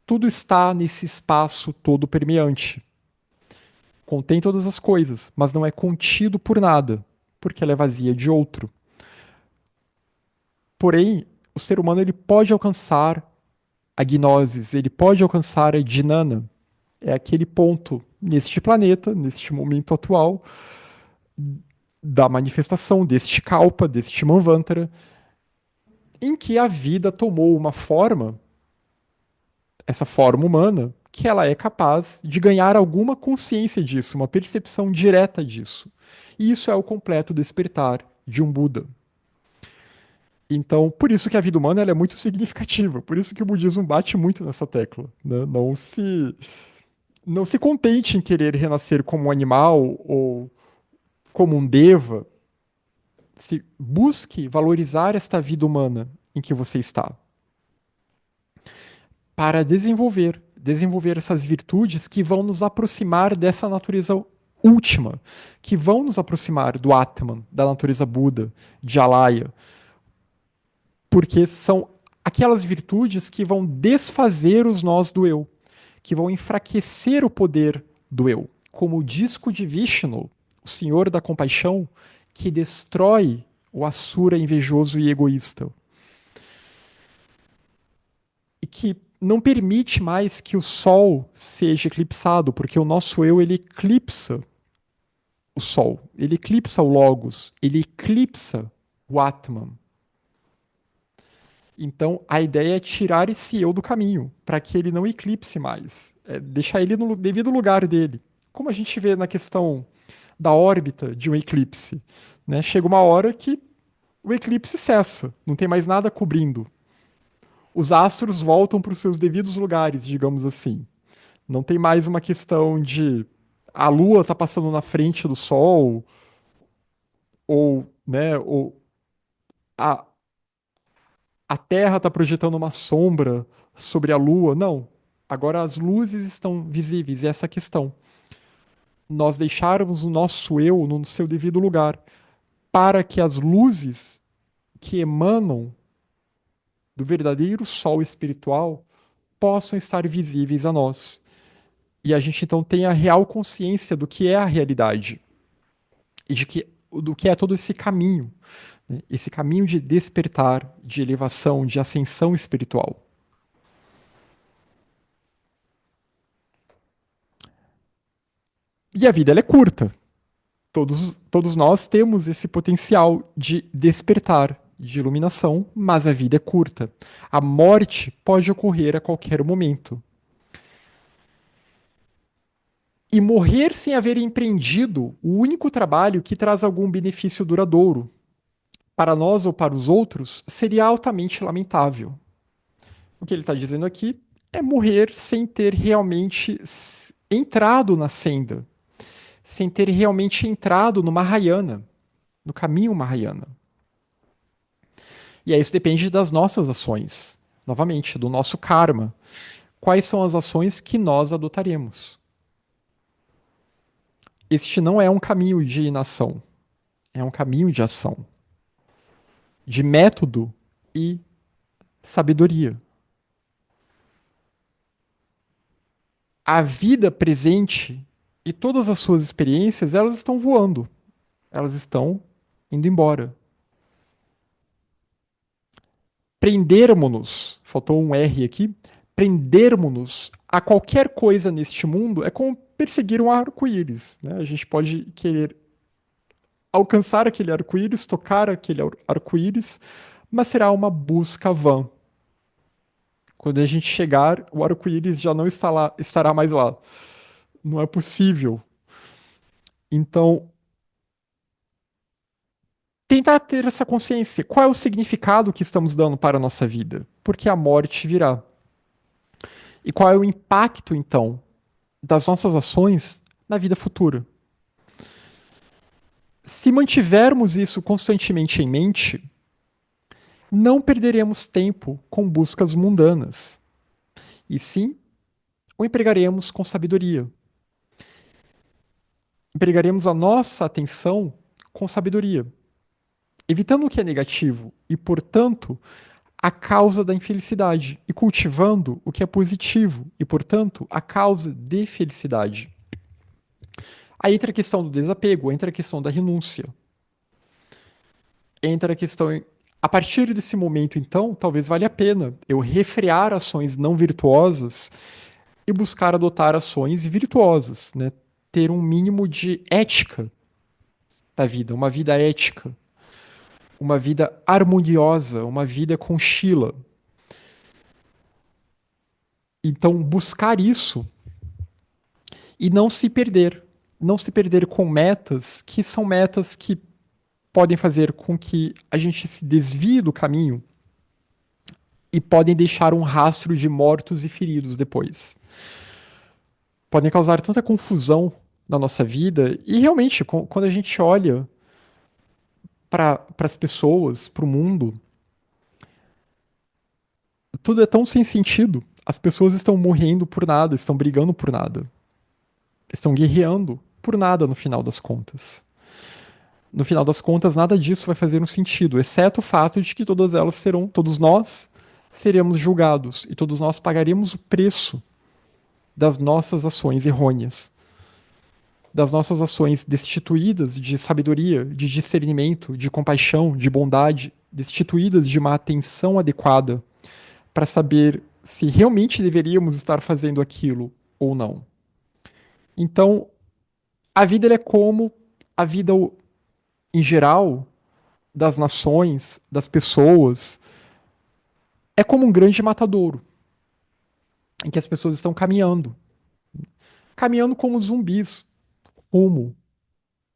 Tudo está nesse espaço todo permeante. Contém todas as coisas, mas não é contido por nada, porque ela é vazia de outro. Porém, o ser humano ele pode alcançar a gnosis, ele pode alcançar a dhyana. É aquele ponto neste planeta, neste momento atual, da manifestação deste kalpa, deste manvantara, em que a vida tomou uma forma, essa forma humana, que ela é capaz de ganhar alguma consciência disso, uma percepção direta disso. E isso é o completo despertar de um Buda. Então, por isso que a vida humana ela é muito significativa, por isso que o budismo bate muito nessa tecla, né? Não se contente em querer renascer como um animal ou como um deva, se busque valorizar esta vida humana em que você está, para desenvolver essas virtudes que vão nos aproximar dessa natureza última, que vão nos aproximar do Atman, da natureza Buda, de Alaya, porque são aquelas virtudes que vão desfazer os nós do eu, que vão enfraquecer o poder do eu, como o disco de Vishnu, o Senhor da Compaixão, que destrói o Asura invejoso e egoísta, e que não permite mais que o Sol seja eclipsado, porque o nosso eu ele eclipsa o Sol, ele eclipsa o Logos, ele eclipsa o Atman. Então, a ideia é tirar esse eu do caminho, para que ele não eclipse mais, deixar ele no devido lugar dele. Como a gente vê na questão da órbita de um eclipse, né? Chega uma hora que o eclipse cessa, não tem mais nada cobrindo. Os astros voltam para os seus devidos lugares, digamos assim. Não tem mais uma questão de a Lua está passando na frente do Sol, ou a, a Terra está projetando uma sombra sobre a Lua. Não. Agora as luzes estão visíveis, e essa é a questão. Nós deixarmos o nosso eu no seu devido lugar, para que as luzes que emanam do verdadeiro sol espiritual possam estar visíveis a nós. E a gente então tem a real consciência do que é a realidade e do que é todo esse caminho, né? Esse caminho de despertar, de elevação, de ascensão espiritual. E a vida ela é curta. Todos nós temos esse potencial de despertar, de iluminação, mas a vida é curta. A morte pode ocorrer a qualquer momento. E morrer sem haver empreendido o único trabalho que traz algum benefício duradouro, para nós ou para os outros, seria altamente lamentável. O que ele está dizendo aqui é morrer sem ter realmente entrado na senda, sem ter realmente entrado no Mahayana, no caminho Mahayana. E aí isso depende das nossas ações, novamente, do nosso karma. Quais são as ações que nós adotaremos? Este não é um caminho de inação, é um caminho de ação, de método e sabedoria. A vida presente e todas as suas experiências, elas estão voando, elas estão indo embora. Prendermos-nos, faltou um R aqui, prendermos-nos a qualquer coisa neste mundo é como perseguir um arco-íris. Né? A gente pode querer alcançar aquele arco-íris, tocar aquele arco-íris, mas será uma busca vã. Quando a gente chegar, o arco-íris já não estará mais lá. Não é possível. Então, tentar ter essa consciência. Qual é o significado que estamos dando para a nossa vida? Porque a morte virá. E qual é o impacto, então, das nossas ações na vida futura? Se mantivermos isso constantemente em mente, não perderemos tempo com buscas mundanas, e sim o empregaremos com sabedoria. Empregaremos a nossa atenção com sabedoria, evitando o que é negativo e, portanto, a causa da infelicidade, e cultivando o que é positivo e, portanto, a causa de felicidade. Aí entra a questão do desapego, entra a questão da renúncia, entra a questão. A partir desse momento, então, talvez valha a pena eu refrear ações não virtuosas e buscar adotar ações virtuosas, né? Ter um mínimo de ética da vida, uma vida ética, uma vida harmoniosa, uma vida com Shila. Então, buscar isso e não se perder. Não se perder com metas que são metas que podem fazer com que a gente se desvie do caminho e podem deixar um rastro de mortos e feridos depois. Podem causar tanta confusão na nossa vida e realmente, quando a gente olha para as pessoas, para o mundo, tudo é tão sem sentido. As pessoas estão morrendo por nada, estão brigando por nada, estão guerreando por nada no final das contas. No final das contas, nada disso vai fazer um sentido, exceto o fato de que todas elas serão, todos nós seremos julgados e todos nós pagaremos o preço das nossas ações errôneas, das nossas ações destituídas de sabedoria, de discernimento, de compaixão, de bondade, destituídas de uma atenção adequada para saber se realmente deveríamos estar fazendo aquilo ou não. Então, a vida é como a vida em geral das nações, das pessoas, é como um grande matadouro em que as pessoas estão caminhando como zumbis rumo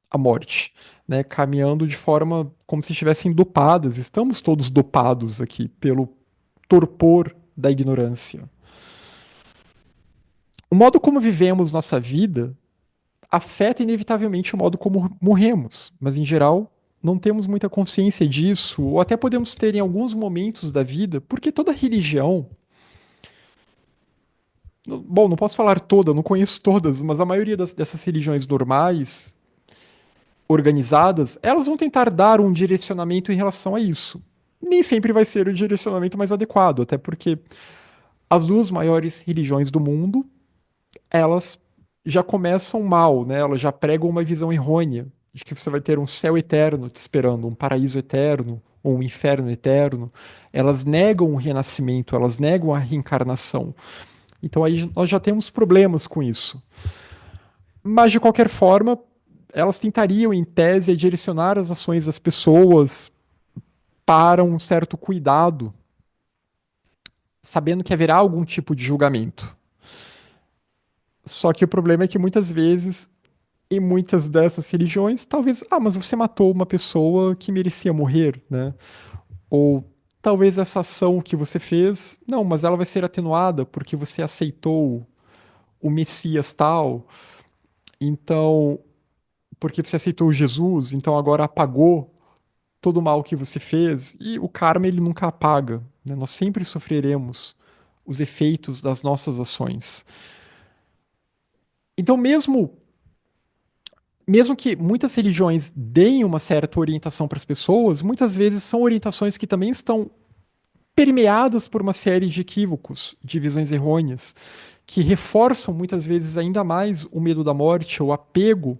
à morte, né? Caminhando de forma como se estivessem dopadas. Estamos todos dopados aqui pelo torpor da ignorância. O modo como vivemos nossa vida afeta inevitavelmente o modo como morremos, mas em geral não temos muita consciência disso, ou até podemos ter em alguns momentos da vida, porque toda religião, bom, não posso falar toda, não conheço todas, mas a maioria dessas religiões normais, organizadas, elas vão tentar dar um direcionamento em relação a isso. Nem sempre vai ser o direcionamento mais adequado, até porque as duas maiores religiões do mundo, elas já começam mal, né? Elas já pregam uma visão errônea de que você vai ter um céu eterno te esperando, um paraíso eterno ou um inferno eterno. Elas negam o renascimento, elas negam a reencarnação. Então aí nós já temos problemas com isso. Mas de qualquer forma, elas tentariam, em tese, direcionar as ações das pessoas para um certo cuidado, sabendo que haverá algum tipo de julgamento. Só que o problema é que muitas vezes, em muitas dessas religiões, talvez, mas você matou uma pessoa que merecia morrer, né? Ou talvez essa ação que você fez, não, mas ela vai ser atenuada porque você aceitou o Messias tal, então, porque você aceitou Jesus, então agora apagou todo o mal que você fez. E o karma, ele nunca apaga, né? Nós sempre sofreremos os efeitos das nossas ações. Então, mesmo que muitas religiões deem uma certa orientação para as pessoas, muitas vezes são orientações que também estão permeadas por uma série de equívocos, de visões errôneas, que reforçam muitas vezes ainda mais o medo da morte, o apego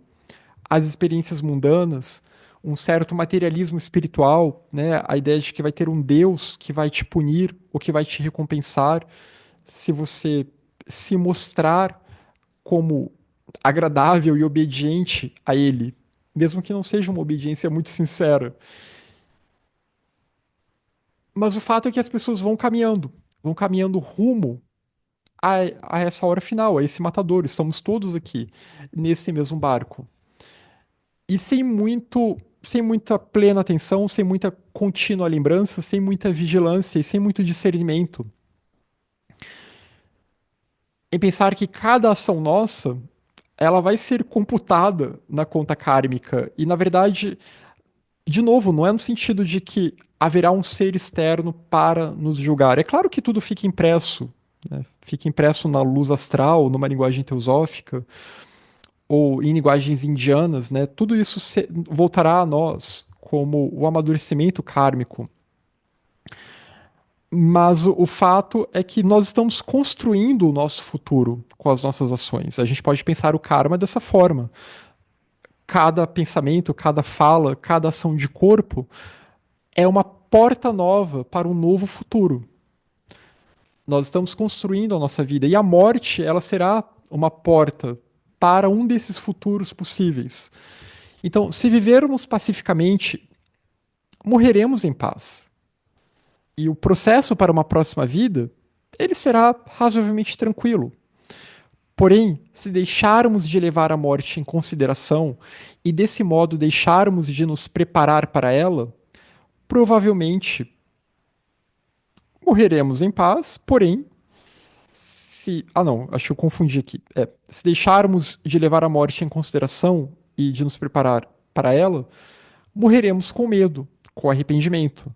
às experiências mundanas, um certo materialismo espiritual, né? A ideia de que vai ter um Deus que vai te punir ou que vai te recompensar se você se mostrar como agradável e obediente a ele, mesmo que não seja uma obediência muito sincera. Mas o fato é que as pessoas vão caminhando rumo a, a essa hora final, a esse matador. Estamos todos aqui nesse mesmo barco. E sem muita plena atenção, sem muita contínua lembrança, sem muita vigilância e sem muito discernimento. Em pensar que cada ação nossa, ela vai ser computada na conta kármica. E, na verdade, de novo, não é no sentido de que haverá um ser externo para nos julgar. É claro que tudo fica impresso, né? Fica impresso na luz astral, numa linguagem teosófica, ou em linguagens indianas, né? Tudo isso voltará a nós como o amadurecimento kármico. Mas o fato é que nós estamos construindo o nosso futuro com as nossas ações. A gente pode pensar o karma dessa forma. Cada pensamento, cada fala, cada ação de corpo é uma porta nova para um novo futuro. Nós estamos construindo a nossa vida e a morte, ela será uma porta para um desses futuros possíveis. Então, se vivermos pacificamente, morreremos em paz. E o processo para uma próxima vida ele será razoavelmente tranquilo. Porém, se deixarmos de levar a morte em consideração e desse modo deixarmos de nos preparar para ela, provavelmente morreremos em paz, porém, se. Ah, não, acho que eu confundi aqui. Se deixarmos de levar a morte em consideração e de nos preparar para ela, morreremos com medo, com arrependimento.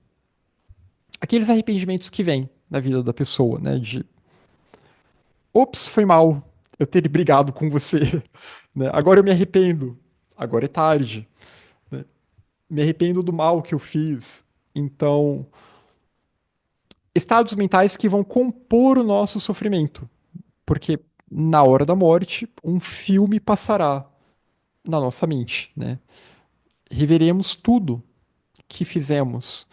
Aqueles arrependimentos que vêm na vida da pessoa, né? De ops, foi mal eu ter brigado com você. Né? Agora eu me arrependo. Agora é tarde. Né? Me arrependo do mal que eu fiz. Então, estados mentais que vão compor o nosso sofrimento. Porque na hora da morte, um filme passará na nossa mente. Né? Reveremos tudo que fizemos,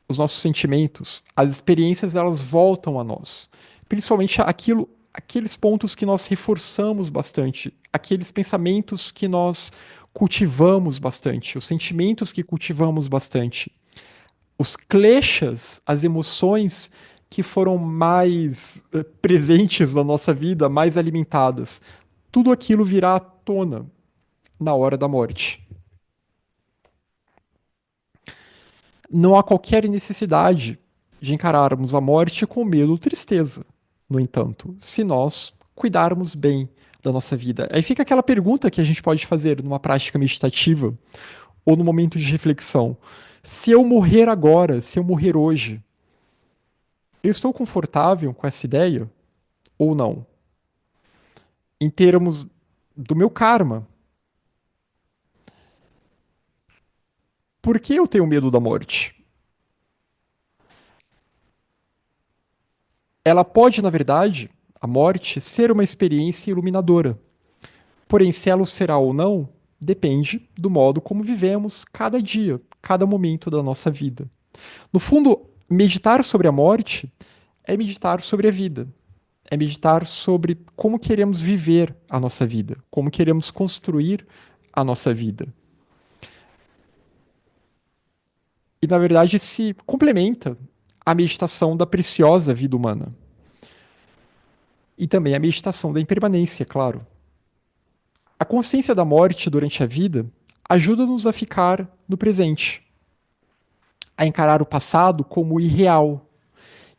os nossos sentimentos, as experiências, elas voltam a nós. Principalmente aqueles pontos que nós reforçamos bastante, aqueles pensamentos que nós cultivamos bastante, os sentimentos que cultivamos bastante, os kleshas, as emoções que foram mais presentes na nossa vida, mais alimentadas. Tudo aquilo virá à tona na hora da morte. Não há qualquer necessidade de encararmos a morte com medo ou tristeza. No entanto, se nós cuidarmos bem da nossa vida. Aí fica aquela pergunta que a gente pode fazer numa prática meditativa ou no momento de reflexão. Se eu morrer agora, se eu morrer hoje, eu estou confortável com essa ideia ou não? Em termos do meu karma, por que eu tenho medo da morte? Ela pode, na verdade, a morte, ser uma experiência iluminadora. Porém, se ela o será ou não, depende do modo como vivemos cada dia, cada momento da nossa vida. No fundo, meditar sobre a morte é meditar sobre a vida. É meditar sobre como queremos viver a nossa vida, como queremos construir a nossa vida. E, na verdade, se complementa a meditação da preciosa vida humana. E também a meditação da impermanência, claro. A consciência da morte durante a vida ajuda-nos a ficar no presente, a encarar o passado como irreal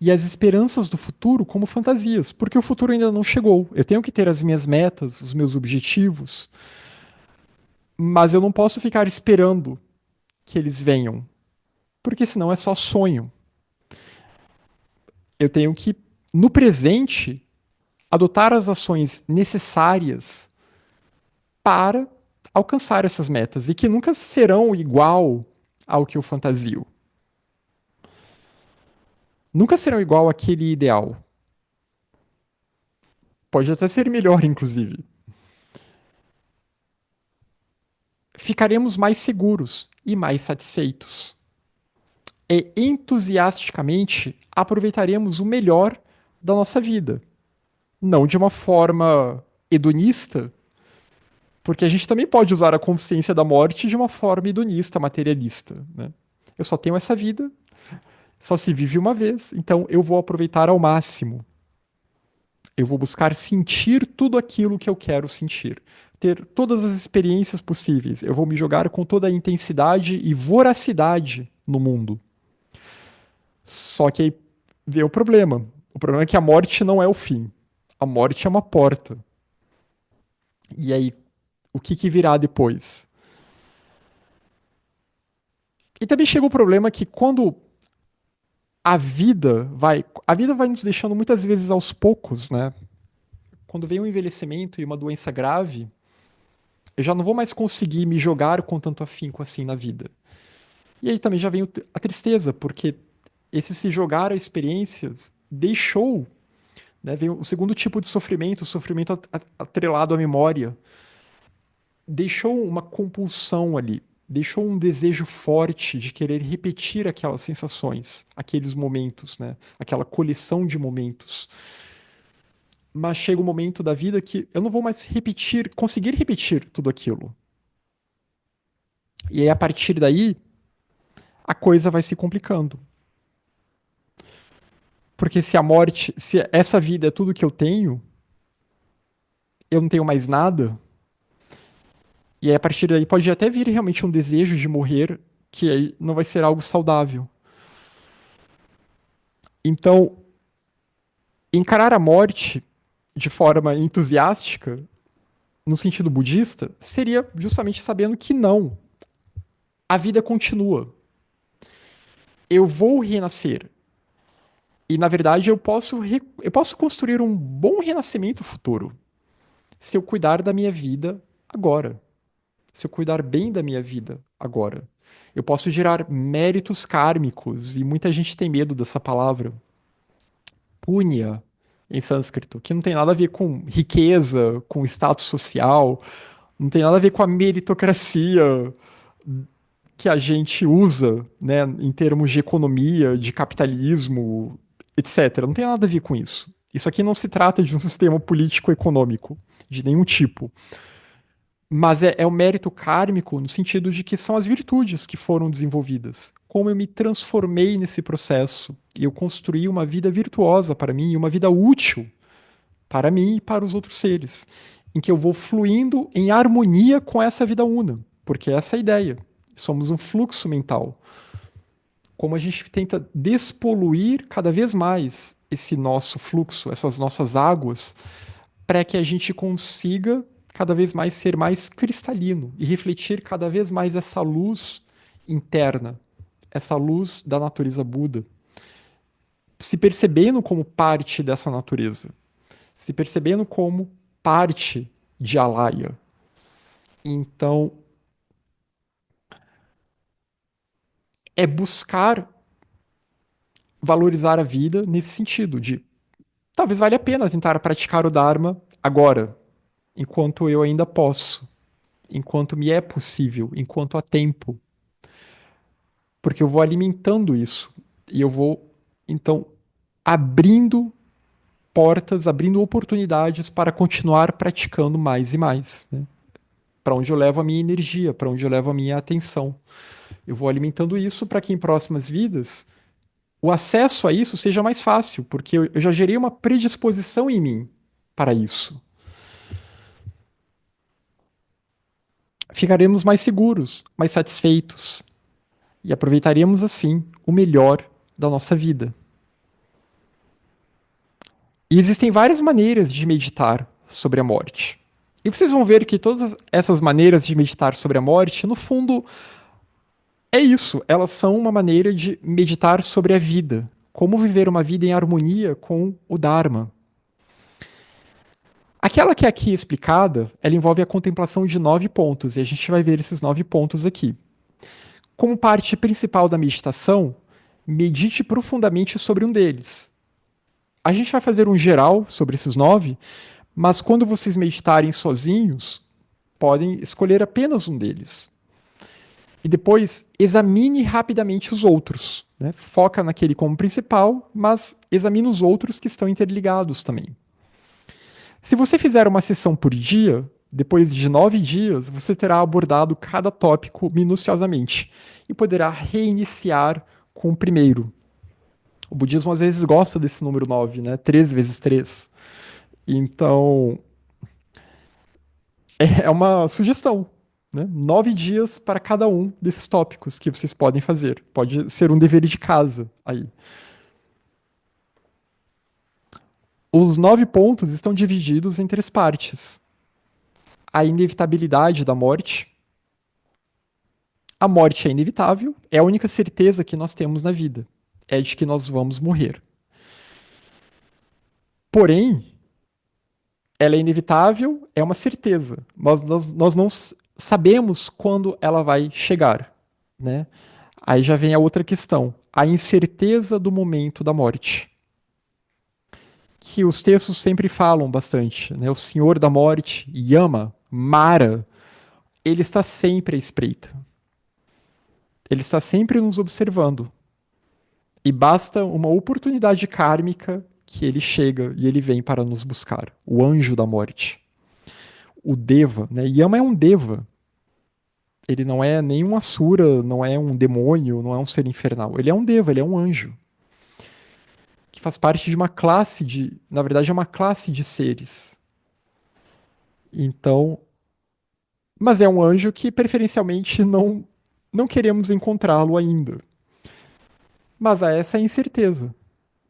e as esperanças do futuro como fantasias, porque o futuro ainda não chegou. Eu tenho que ter as minhas metas, os meus objetivos, mas eu não posso ficar esperando que eles venham, porque senão é só sonho. Eu tenho que, no presente, adotar as ações necessárias para alcançar essas metas e que nunca serão igual ao que eu fantasio. Nunca serão igual àquele ideal. Pode até ser melhor, inclusive. Ficaremos mais seguros e mais satisfeitos. E entusiasticamente aproveitaremos o melhor da nossa vida. Não de uma forma hedonista, porque a gente também pode usar a consciência da morte de uma forma hedonista, materialista. Né? Eu só tenho essa vida, só se vive uma vez, então eu vou aproveitar ao máximo. Eu vou buscar sentir tudo aquilo que eu quero sentir. Ter todas as experiências possíveis. Eu vou me jogar com toda a intensidade e voracidade no mundo. Só que aí vem o problema. O problema é que a morte não é o fim. A morte é uma porta. E aí, o que, que virá depois? E também chega o problema que quando a vida vai nos deixando muitas vezes aos poucos, né? Quando vem um envelhecimento e uma doença grave, eu já não vou mais conseguir me jogar com tanto afinco assim na vida. E aí também já vem a tristeza, porque esse se jogar a experiências deixou, né, vem o segundo tipo de sofrimento, o sofrimento atrelado à memória, deixou uma compulsão ali, deixou um desejo forte de querer repetir aquelas sensações, aqueles momentos, né, aquela coleção de momentos. Mas chega um momento da vida que eu não vou mais conseguir repetir tudo aquilo. E aí, a partir daí, a coisa vai se complicando. Porque se a morte, se essa vida é tudo que eu não tenho mais nada, e aí a partir daí pode até vir realmente um desejo de morrer, que aí não vai ser algo saudável. Então, encarar a morte de forma entusiástica, no sentido budista, seria justamente sabendo que não, a vida continua. Eu vou renascer. E na verdade eu posso construir um bom renascimento futuro se eu cuidar da minha vida agora. Se eu cuidar bem da minha vida agora. Eu posso gerar méritos kármicos, e muita gente tem medo dessa palavra, punya, em sânscrito, que não tem nada a ver com riqueza, com status social, não tem nada a ver com a meritocracia que a gente usa, né, em termos de economia, de capitalismo, etc. Não tem nada a ver com isso. Isso aqui não se trata de um sistema político-econômico de nenhum tipo. Mas é o mérito kármico no sentido de que são as virtudes que foram desenvolvidas. Como eu me transformei nesse processo e eu construí uma vida virtuosa para mim, uma vida útil para mim e para os outros seres, em que eu vou fluindo em harmonia com essa vida una, porque essa é a ideia. Somos um fluxo mental. Como a gente tenta despoluir cada vez mais esse nosso fluxo, essas nossas águas, para que a gente consiga cada vez mais ser mais cristalino e refletir cada vez mais essa luz interna, essa luz da natureza Buda, se percebendo como parte dessa natureza, se percebendo como parte de Alaya. Então, é buscar valorizar a vida nesse sentido de talvez valha a pena tentar praticar o Dharma agora, enquanto eu ainda posso, enquanto me é possível, enquanto há tempo, porque eu vou alimentando isso e eu vou então abrindo portas, abrindo oportunidades para continuar praticando mais e mais, né? Para onde eu levo a minha energia, para onde eu levo a minha atenção. Eu vou alimentando isso para que em próximas vidas o acesso a isso seja mais fácil, porque eu já gerei uma predisposição em mim para isso. Ficaremos mais seguros, mais satisfeitos e aproveitaremos assim o melhor da nossa vida. E existem várias maneiras de meditar sobre a morte. E vocês vão ver que todas essas maneiras de meditar sobre a morte, no fundo, é isso. Elas são uma maneira de meditar sobre a vida. Como viver uma vida em harmonia com o Dharma. Aquela que é aqui explicada, ela envolve a contemplação de 9 pontos, e a gente vai ver esses 9 pontos aqui. Como parte principal da meditação, medite profundamente sobre um deles. A gente vai fazer um geral sobre esses 9, mas quando vocês meditarem sozinhos, podem escolher apenas um deles. E depois examine rapidamente os outros. Né? Foca naquele como principal, mas examine os outros que estão interligados também. Se você fizer uma sessão por dia, depois de 9 dias, você terá abordado cada tópico minuciosamente e poderá reiniciar com o primeiro. O budismo às vezes gosta desse número 9, né? 3 vezes 3. Então, é uma sugestão. Né? 9 dias para cada um desses tópicos que vocês podem fazer. Pode ser um dever de casa aí. Os 9 pontos estão divididos em 3 partes. A inevitabilidade da morte. A morte é inevitável, é a única certeza que nós temos na vida. É de que nós vamos morrer. Porém, ela é inevitável, é uma certeza. Nós não sabemos quando ela vai chegar. Né? Aí já vem a outra questão, a incerteza do momento da morte. Que os textos sempre falam bastante. Né? O Senhor da Morte, Yama, Mara, ele está sempre à espreita. Ele está sempre nos observando. E basta uma oportunidade kármica que ele chega e ele vem para nos buscar. O anjo da morte. O Deva, né? Yama é um Deva. Ele não é nem um Asura, não é um demônio, não é um ser infernal. Ele é um Deva, ele é um anjo. Que faz parte de uma classe de, na verdade, é uma classe de seres. Então, mas é um anjo que preferencialmente não queremos encontrá-lo ainda. Mas há essa incerteza.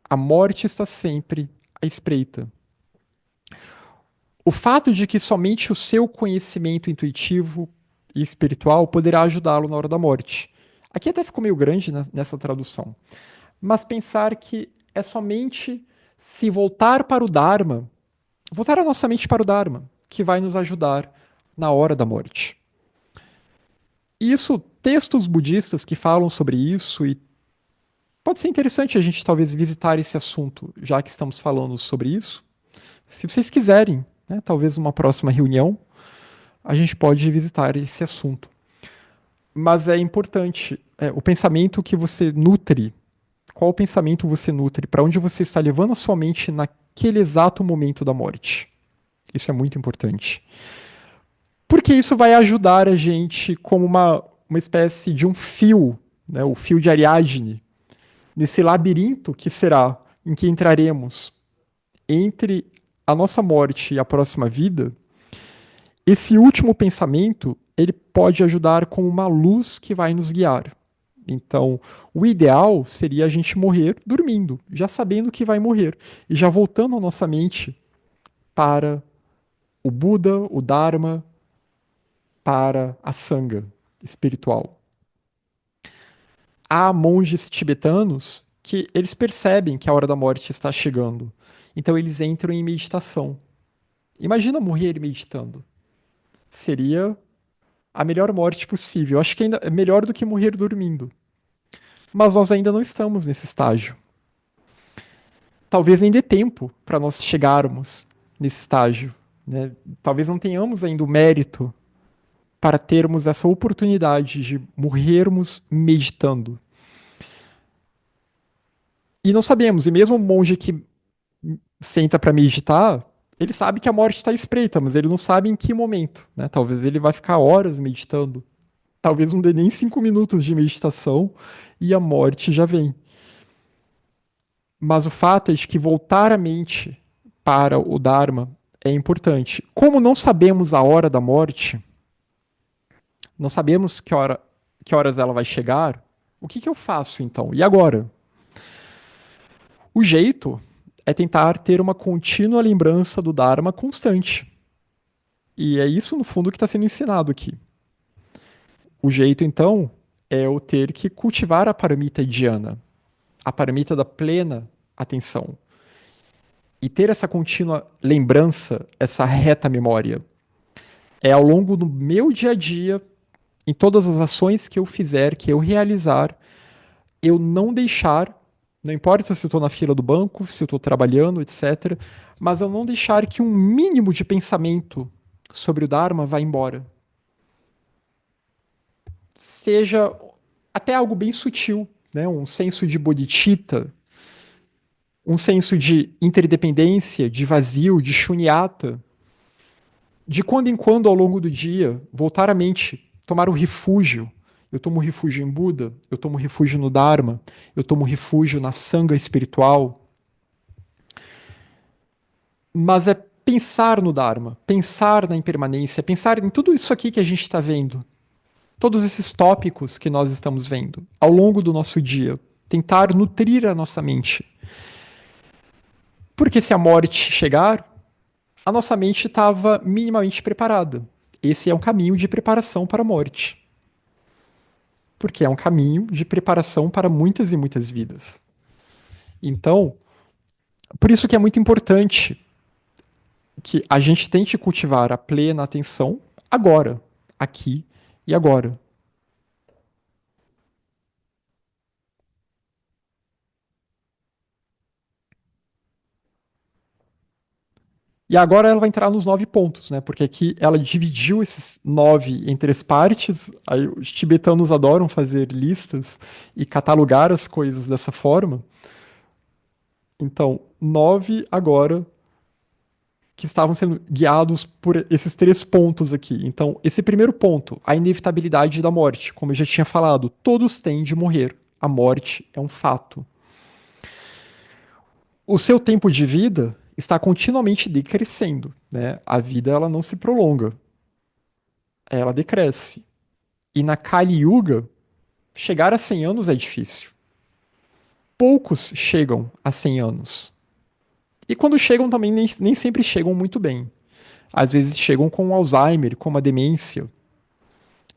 A morte está sempre à espreita. O fato de que somente o seu conhecimento intuitivo e espiritual poderá ajudá-lo na hora da morte. Aqui até ficou meio grande nessa tradução. Mas pensar que é somente se voltar para o Dharma, voltar a nossa mente para o Dharma, que vai nos ajudar na hora da morte. Isso, textos budistas que falam sobre isso, e pode ser interessante a gente talvez visitar esse assunto, já que estamos falando sobre isso. Se vocês quiserem, né, talvez uma próxima reunião, a gente pode visitar esse assunto. Mas é importante, o pensamento que você nutre, qual pensamento você nutre, para onde você está levando a sua mente naquele exato momento da morte. Isso é muito importante. Porque isso vai ajudar a gente como uma espécie de um fio, né, o fio de Ariadne, nesse labirinto que será, em que entraremos entre a nossa morte e a próxima vida. Esse último pensamento, ele pode ajudar como uma luz que vai nos guiar. Então, o ideal seria a gente morrer dormindo, já sabendo que vai morrer, e já voltando a nossa mente para o Buda, o Dharma, para a Sangha espiritual. Há monges tibetanos que eles percebem que a hora da morte está chegando. Então eles entram em meditação. Imagina morrer meditando. Seria a melhor morte possível. Acho que ainda é melhor do que morrer dormindo. Mas nós ainda não estamos nesse estágio. Talvez nem dê tempo para nós chegarmos nesse estágio. Né? Talvez não tenhamos ainda o mérito para termos essa oportunidade de morrermos meditando. E não sabemos, e mesmo o monge que senta para meditar, ele sabe que a morte está à espreita, mas ele não sabe em que momento. Né? Talvez ele vai ficar horas meditando. Talvez não dê nem 5 minutos de meditação e a morte já vem. Mas o fato é de que voltar a mente para o Dharma é importante. Como não sabemos a hora da morte, não sabemos que horas ela vai chegar, o que eu faço então? E agora? O jeito é tentar ter uma contínua lembrança do Dharma constante. E é isso, no fundo, que está sendo ensinado aqui. O jeito, então, é eu ter que cultivar a paramita dhyana, a paramita da plena atenção. E ter essa contínua lembrança, essa reta memória. É ao longo do meu dia a dia, em todas as ações que eu fizer, que eu realizar, eu não deixar, não importa se eu estou na fila do banco, se eu estou trabalhando, etc., mas eu não deixar que um mínimo de pensamento sobre o Dharma vá embora. Seja até algo bem sutil, né? Um senso de bodhicitta, um senso de interdependência, de vazio, de shunyata, de quando em quando ao longo do dia voltar a mente, tomar um refúgio. Eu tomo refúgio em Buda, eu tomo refúgio no Dharma, eu tomo refúgio na Sangha espiritual. Mas é pensar no Dharma, pensar na impermanência, pensar em tudo isso aqui que a gente está vendo, todos esses tópicos que nós estamos vendo ao longo do nosso dia, tentar nutrir a nossa mente. Porque se a morte chegar, a nossa mente estava minimamente preparada. Esse é um caminho de preparação para a morte. Porque é um caminho de preparação para muitas e muitas vidas. Então, por isso que é muito importante que a gente tente cultivar a plena atenção agora, aqui e agora. E agora ela vai entrar nos 9 pontos, né? Porque aqui ela dividiu esses 9 em 3 partes. Aí os tibetanos adoram fazer listas e catalogar as coisas dessa forma. Então, 9 agora que estavam sendo guiados por esses 3 pontos aqui. Então, esse primeiro ponto, a inevitabilidade da morte. Como eu já tinha falado, todos têm de morrer. A morte é um fato. O seu tempo de vida está continuamente decrescendo, né? A vida ela não se prolonga, ela decresce. E na Kali Yuga, chegar a 100 anos é difícil. Poucos chegam a 100 anos. E quando chegam também nem sempre chegam muito bem. Às vezes chegam com Alzheimer, com uma demência.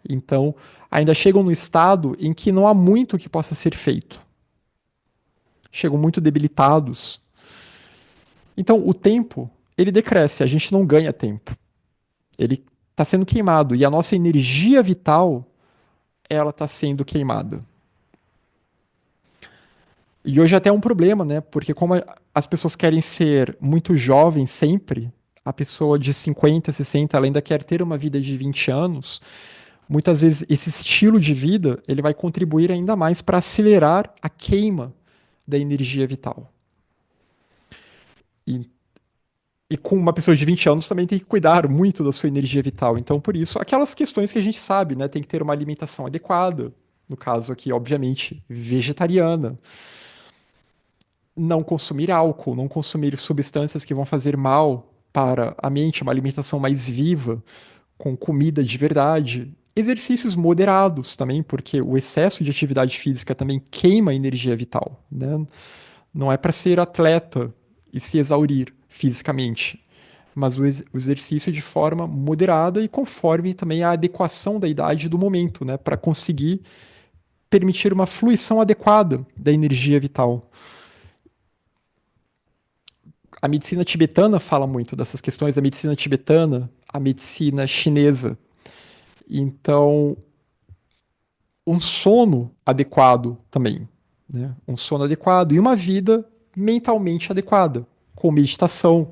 Então, ainda chegam no estado em que não há muito que possa ser feito. Chegam muito debilitados. Então, o tempo, ele decresce, a gente não ganha tempo. Ele está sendo queimado e a nossa energia vital, ela está sendo queimada. E hoje até é um problema, né? Porque como as pessoas querem ser muito jovens sempre, a pessoa de 50, 60, ela ainda quer ter uma vida de 20 anos, muitas vezes esse estilo de vida, ele vai contribuir ainda mais para acelerar a queima da energia vital. E, e com uma pessoa de 20 anos também tem que cuidar muito da sua energia vital. Então, por isso, aquelas questões que a gente sabe, né? Tem que ter uma alimentação adequada. No caso aqui, obviamente, vegetariana, não consumir álcool, não consumir substâncias que vão fazer mal para a mente, uma alimentação mais viva, com comida de verdade. Exercícios moderados também, porque o excesso de atividade física também queima a energia vital, né? Não é para ser atleta e se exaurir fisicamente, mas o exercício de forma moderada e conforme também a adequação da idade e do momento, né? Para conseguir permitir uma fluição adequada da energia vital. A medicina tibetana fala muito dessas questões, a medicina tibetana, a medicina chinesa. Então, um sono adequado também, né? Um sono adequado e uma vida mentalmente adequada, com meditação,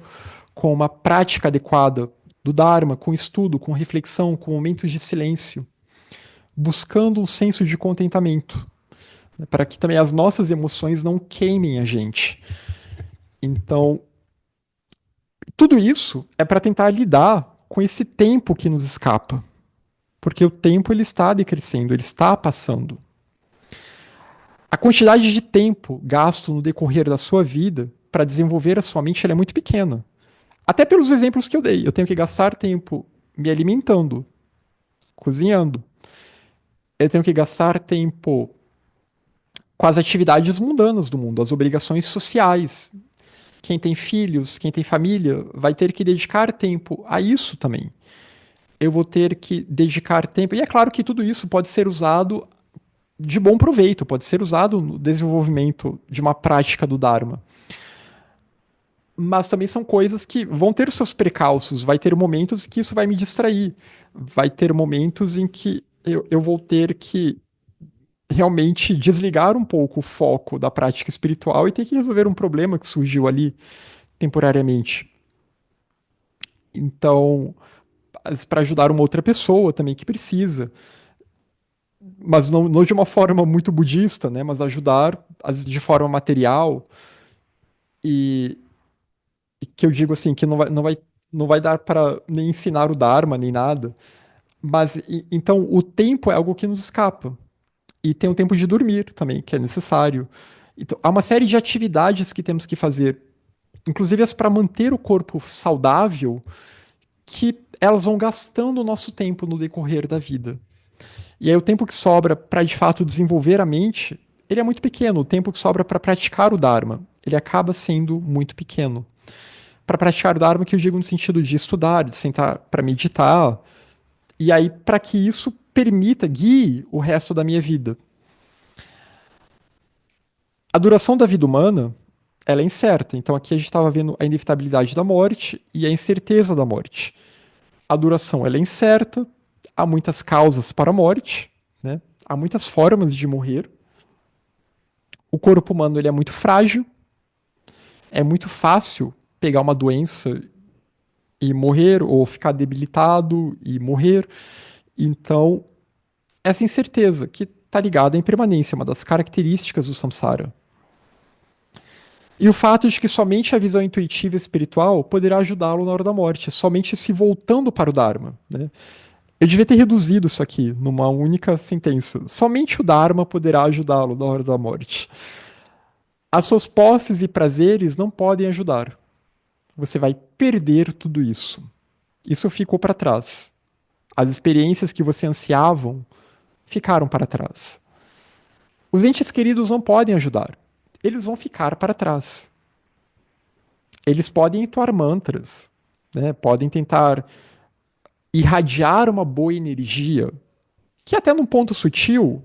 com uma prática adequada do Dharma, com estudo, com reflexão, com momentos de silêncio, buscando um senso de contentamento, né? Para que também as nossas emoções não queimem a gente. Então, tudo isso é para tentar lidar com esse tempo que nos escapa, porque o tempo ele está decrescendo, ele está passando. A quantidade de tempo gasto no decorrer da sua vida para desenvolver a sua mente é muito pequena. Até pelos exemplos que eu dei, eu tenho que gastar tempo me alimentando, cozinhando. Eu tenho que gastar tempo com as atividades mundanas do mundo, as obrigações sociais. Quem tem filhos, quem tem família, vai ter que dedicar tempo a isso também. Eu vou ter que dedicar tempo. E é claro que tudo isso pode ser usado de bom proveito, pode ser usado no desenvolvimento de uma prática do Dharma. Mas também são coisas que vão ter seus precalços, vai ter momentos em que isso vai me distrair, vai ter momentos em que eu vou ter que realmente desligar um pouco o foco da prática espiritual e ter que resolver um problema que surgiu ali temporariamente. Então, para ajudar uma outra pessoa também que precisa, mas não de uma forma muito budista, né? Mas ajudar de forma material e, e que eu digo assim que não vai dar para nem ensinar o Dharma nem nada. Mas então o tempo é algo que nos escapa e tem o tempo de dormir também que é necessário. Então, há uma série de atividades que temos que fazer, inclusive as para manter o corpo saudável, que elas vão gastando o nosso tempo no decorrer da vida. E aí o tempo que sobra para de fato desenvolver a mente, ele é muito pequeno. O tempo que sobra para praticar o Dharma, ele acaba sendo muito pequeno. Para praticar o Dharma, que eu digo no sentido de estudar, de sentar para meditar, e aí para que isso permita, guie o resto da minha vida. A duração da vida humana, ela é incerta. Então aqui a gente estava vendo a inevitabilidade da morte e a incerteza da morte. A duração ela é incerta, há muitas causas para a morte, né? Há muitas formas de morrer. O corpo humano ele é muito frágil, é muito fácil pegar uma doença e morrer, ou ficar debilitado e morrer. Então, essa incerteza que está ligada à impermanência, é uma das características do samsara. E o fato de que somente a visão intuitiva e espiritual poderá ajudá-lo na hora da morte, somente se voltando para o Dharma. Né? Eu devia ter reduzido isso aqui numa única sentença. Somente o Dharma poderá ajudá-lo na hora da morte. As suas posses e prazeres não podem ajudar. Você vai perder tudo isso. Isso ficou para trás. As experiências que você ansiavam ficaram para trás. Os entes queridos não podem ajudar. Eles vão ficar para trás. Eles podem entoar mantras, né? Podem tentar irradiar uma boa energia, que até num ponto sutil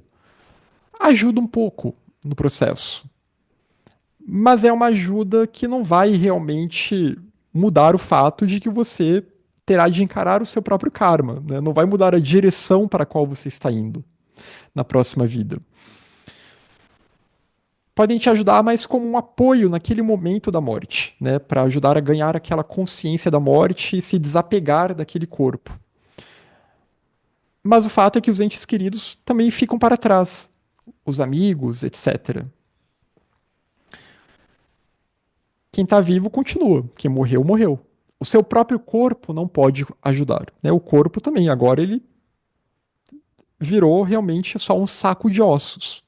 ajuda um pouco no processo. Mas é uma ajuda que não vai realmente mudar o fato de que você terá de encarar o seu próprio karma, né? Não vai mudar a direção para a qual você está indo na próxima vida. Podem te ajudar mais como um apoio naquele momento da morte, né? Para ajudar a ganhar aquela consciência da morte e se desapegar daquele corpo. Mas o fato é que os entes queridos também ficam para trás, os amigos, etc. Quem está vivo continua, quem morreu, morreu. O seu próprio corpo não pode ajudar, né? O corpo também, agora ele virou realmente só um saco de ossos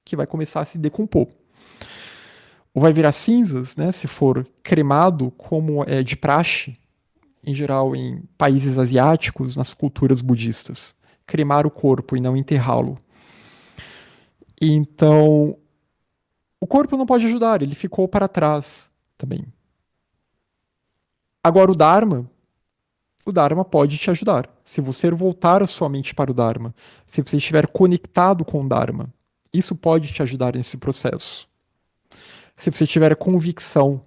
que vai começar a se decompor. Ou vai virar cinzas, né? Se for cremado, como é de praxe, em geral em países asiáticos, nas culturas budistas. Cremar o corpo e não enterrá-lo. Então, o corpo não pode ajudar, ele ficou para trás também. Agora, o Dharma pode te ajudar. Se você voltar a sua mente para o Dharma, se você estiver conectado com o Dharma, isso pode te ajudar nesse processo. Se você tiver convicção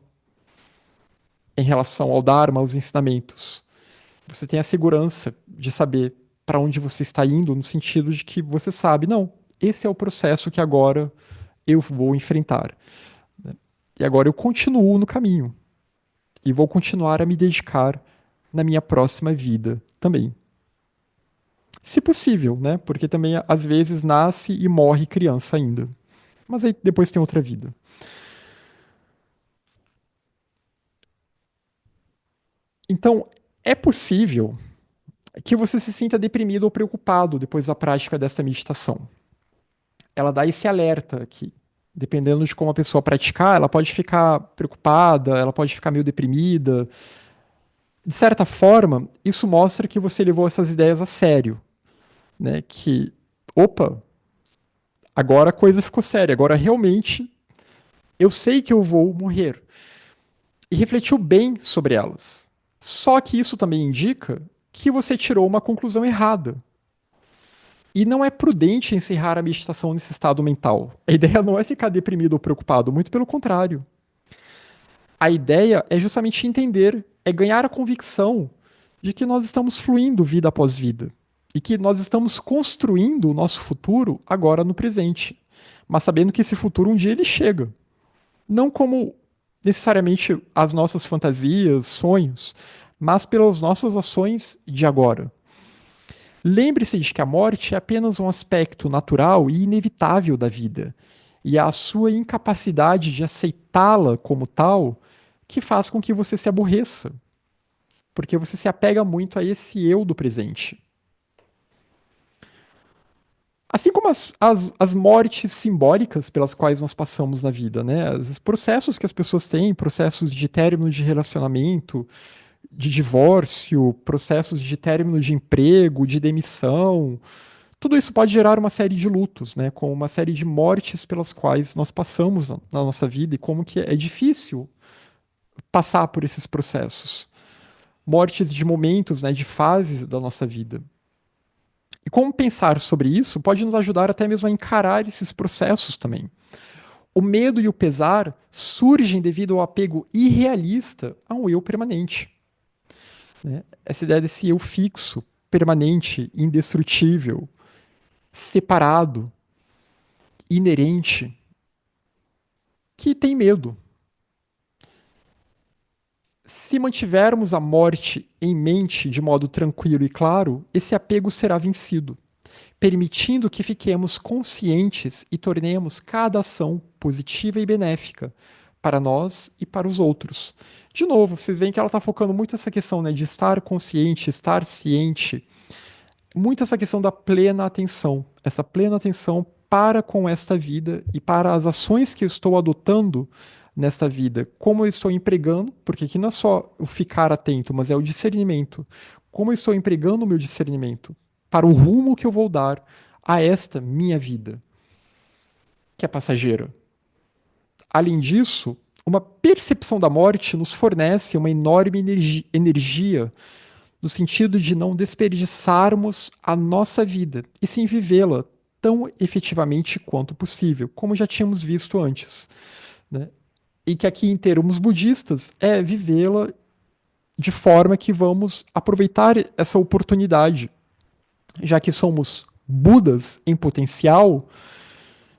em relação ao Dharma, aos ensinamentos, você tem a segurança de saber para onde você está indo, no sentido de que você sabe, não, esse é o processo que agora eu vou enfrentar. E agora eu continuo no caminho. E vou continuar a me dedicar na minha próxima vida também. Se possível, né? Porque também às vezes nasce e morre criança ainda. Mas aí depois tem outra vida. Então, é possível que você se sinta deprimido ou preocupado depois da prática desta meditação. Ela dá esse alerta que, dependendo de como a pessoa praticar, ela pode ficar preocupada, ela pode ficar meio deprimida. De certa forma, isso mostra que você levou essas ideias a sério, né? Que, opa, agora a coisa ficou séria, agora realmente eu sei que eu vou morrer. E refletiu bem sobre elas. Só que isso também indica que você tirou uma conclusão errada. E não é prudente encerrar a meditação nesse estado mental. A ideia não é ficar deprimido ou preocupado, muito pelo contrário. A ideia é justamente entender, é ganhar a convicção de que nós estamos fluindo vida após vida e que nós estamos construindo o nosso futuro agora no presente, mas sabendo que esse futuro um dia ele chega, não como necessariamente as nossas fantasias, sonhos, mas pelas nossas ações de agora. Lembre-se de que a morte é apenas um aspecto natural e inevitável da vida, e é a sua incapacidade de aceitá-la como tal que faz com que você se aborreça, porque você se apega muito a esse eu do presente. Assim como as mortes simbólicas pelas quais nós passamos na vida, né? Os processos que as pessoas têm, processos de término de relacionamento, de divórcio, processos de término de emprego, de demissão, tudo isso pode gerar uma série de lutos, né? Com uma série de mortes pelas quais nós passamos na nossa vida e como que é difícil passar por esses processos. Mortes de momentos, né? De fases da nossa vida. E como pensar sobre isso pode nos ajudar até mesmo a encarar esses processos também. O medo e o pesar surgem devido ao apego irrealista a um eu permanente. Né? Essa ideia desse eu fixo, permanente, indestrutível, separado, inerente, que tem medo. Se mantivermos a morte em mente de modo tranquilo e claro, esse apego será vencido, permitindo que fiquemos conscientes e tornemos cada ação positiva e benéfica para nós e para os outros. De novo, vocês veem que ela está focando muito nessa questão, né, de estar consciente, estar ciente, muito essa questão da plena atenção. Essa plena atenção para com esta vida e para as ações que eu estou adotando nesta vida, como eu estou empregando, porque aqui não é só o ficar atento, mas é o discernimento. Como eu estou empregando o meu discernimento para o rumo que eu vou dar a esta minha vida, que é passageira. Além disso, uma percepção da morte nos fornece uma enorme energia no sentido de não desperdiçarmos a nossa vida e sim vivê-la tão efetivamente quanto possível, como já tínhamos visto antes, né? E que aqui, em termos budistas, é vivê-la de forma que vamos aproveitar essa oportunidade, já que somos Budas em potencial,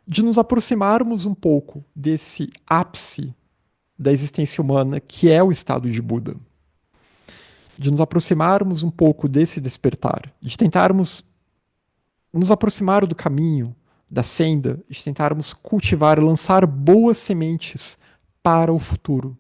de nos aproximarmos um pouco desse ápice da existência humana, que é o estado de Buda. De nos aproximarmos um pouco desse despertar, de tentarmos nos aproximar do caminho, da senda, de tentarmos cultivar, lançar boas sementes para o futuro.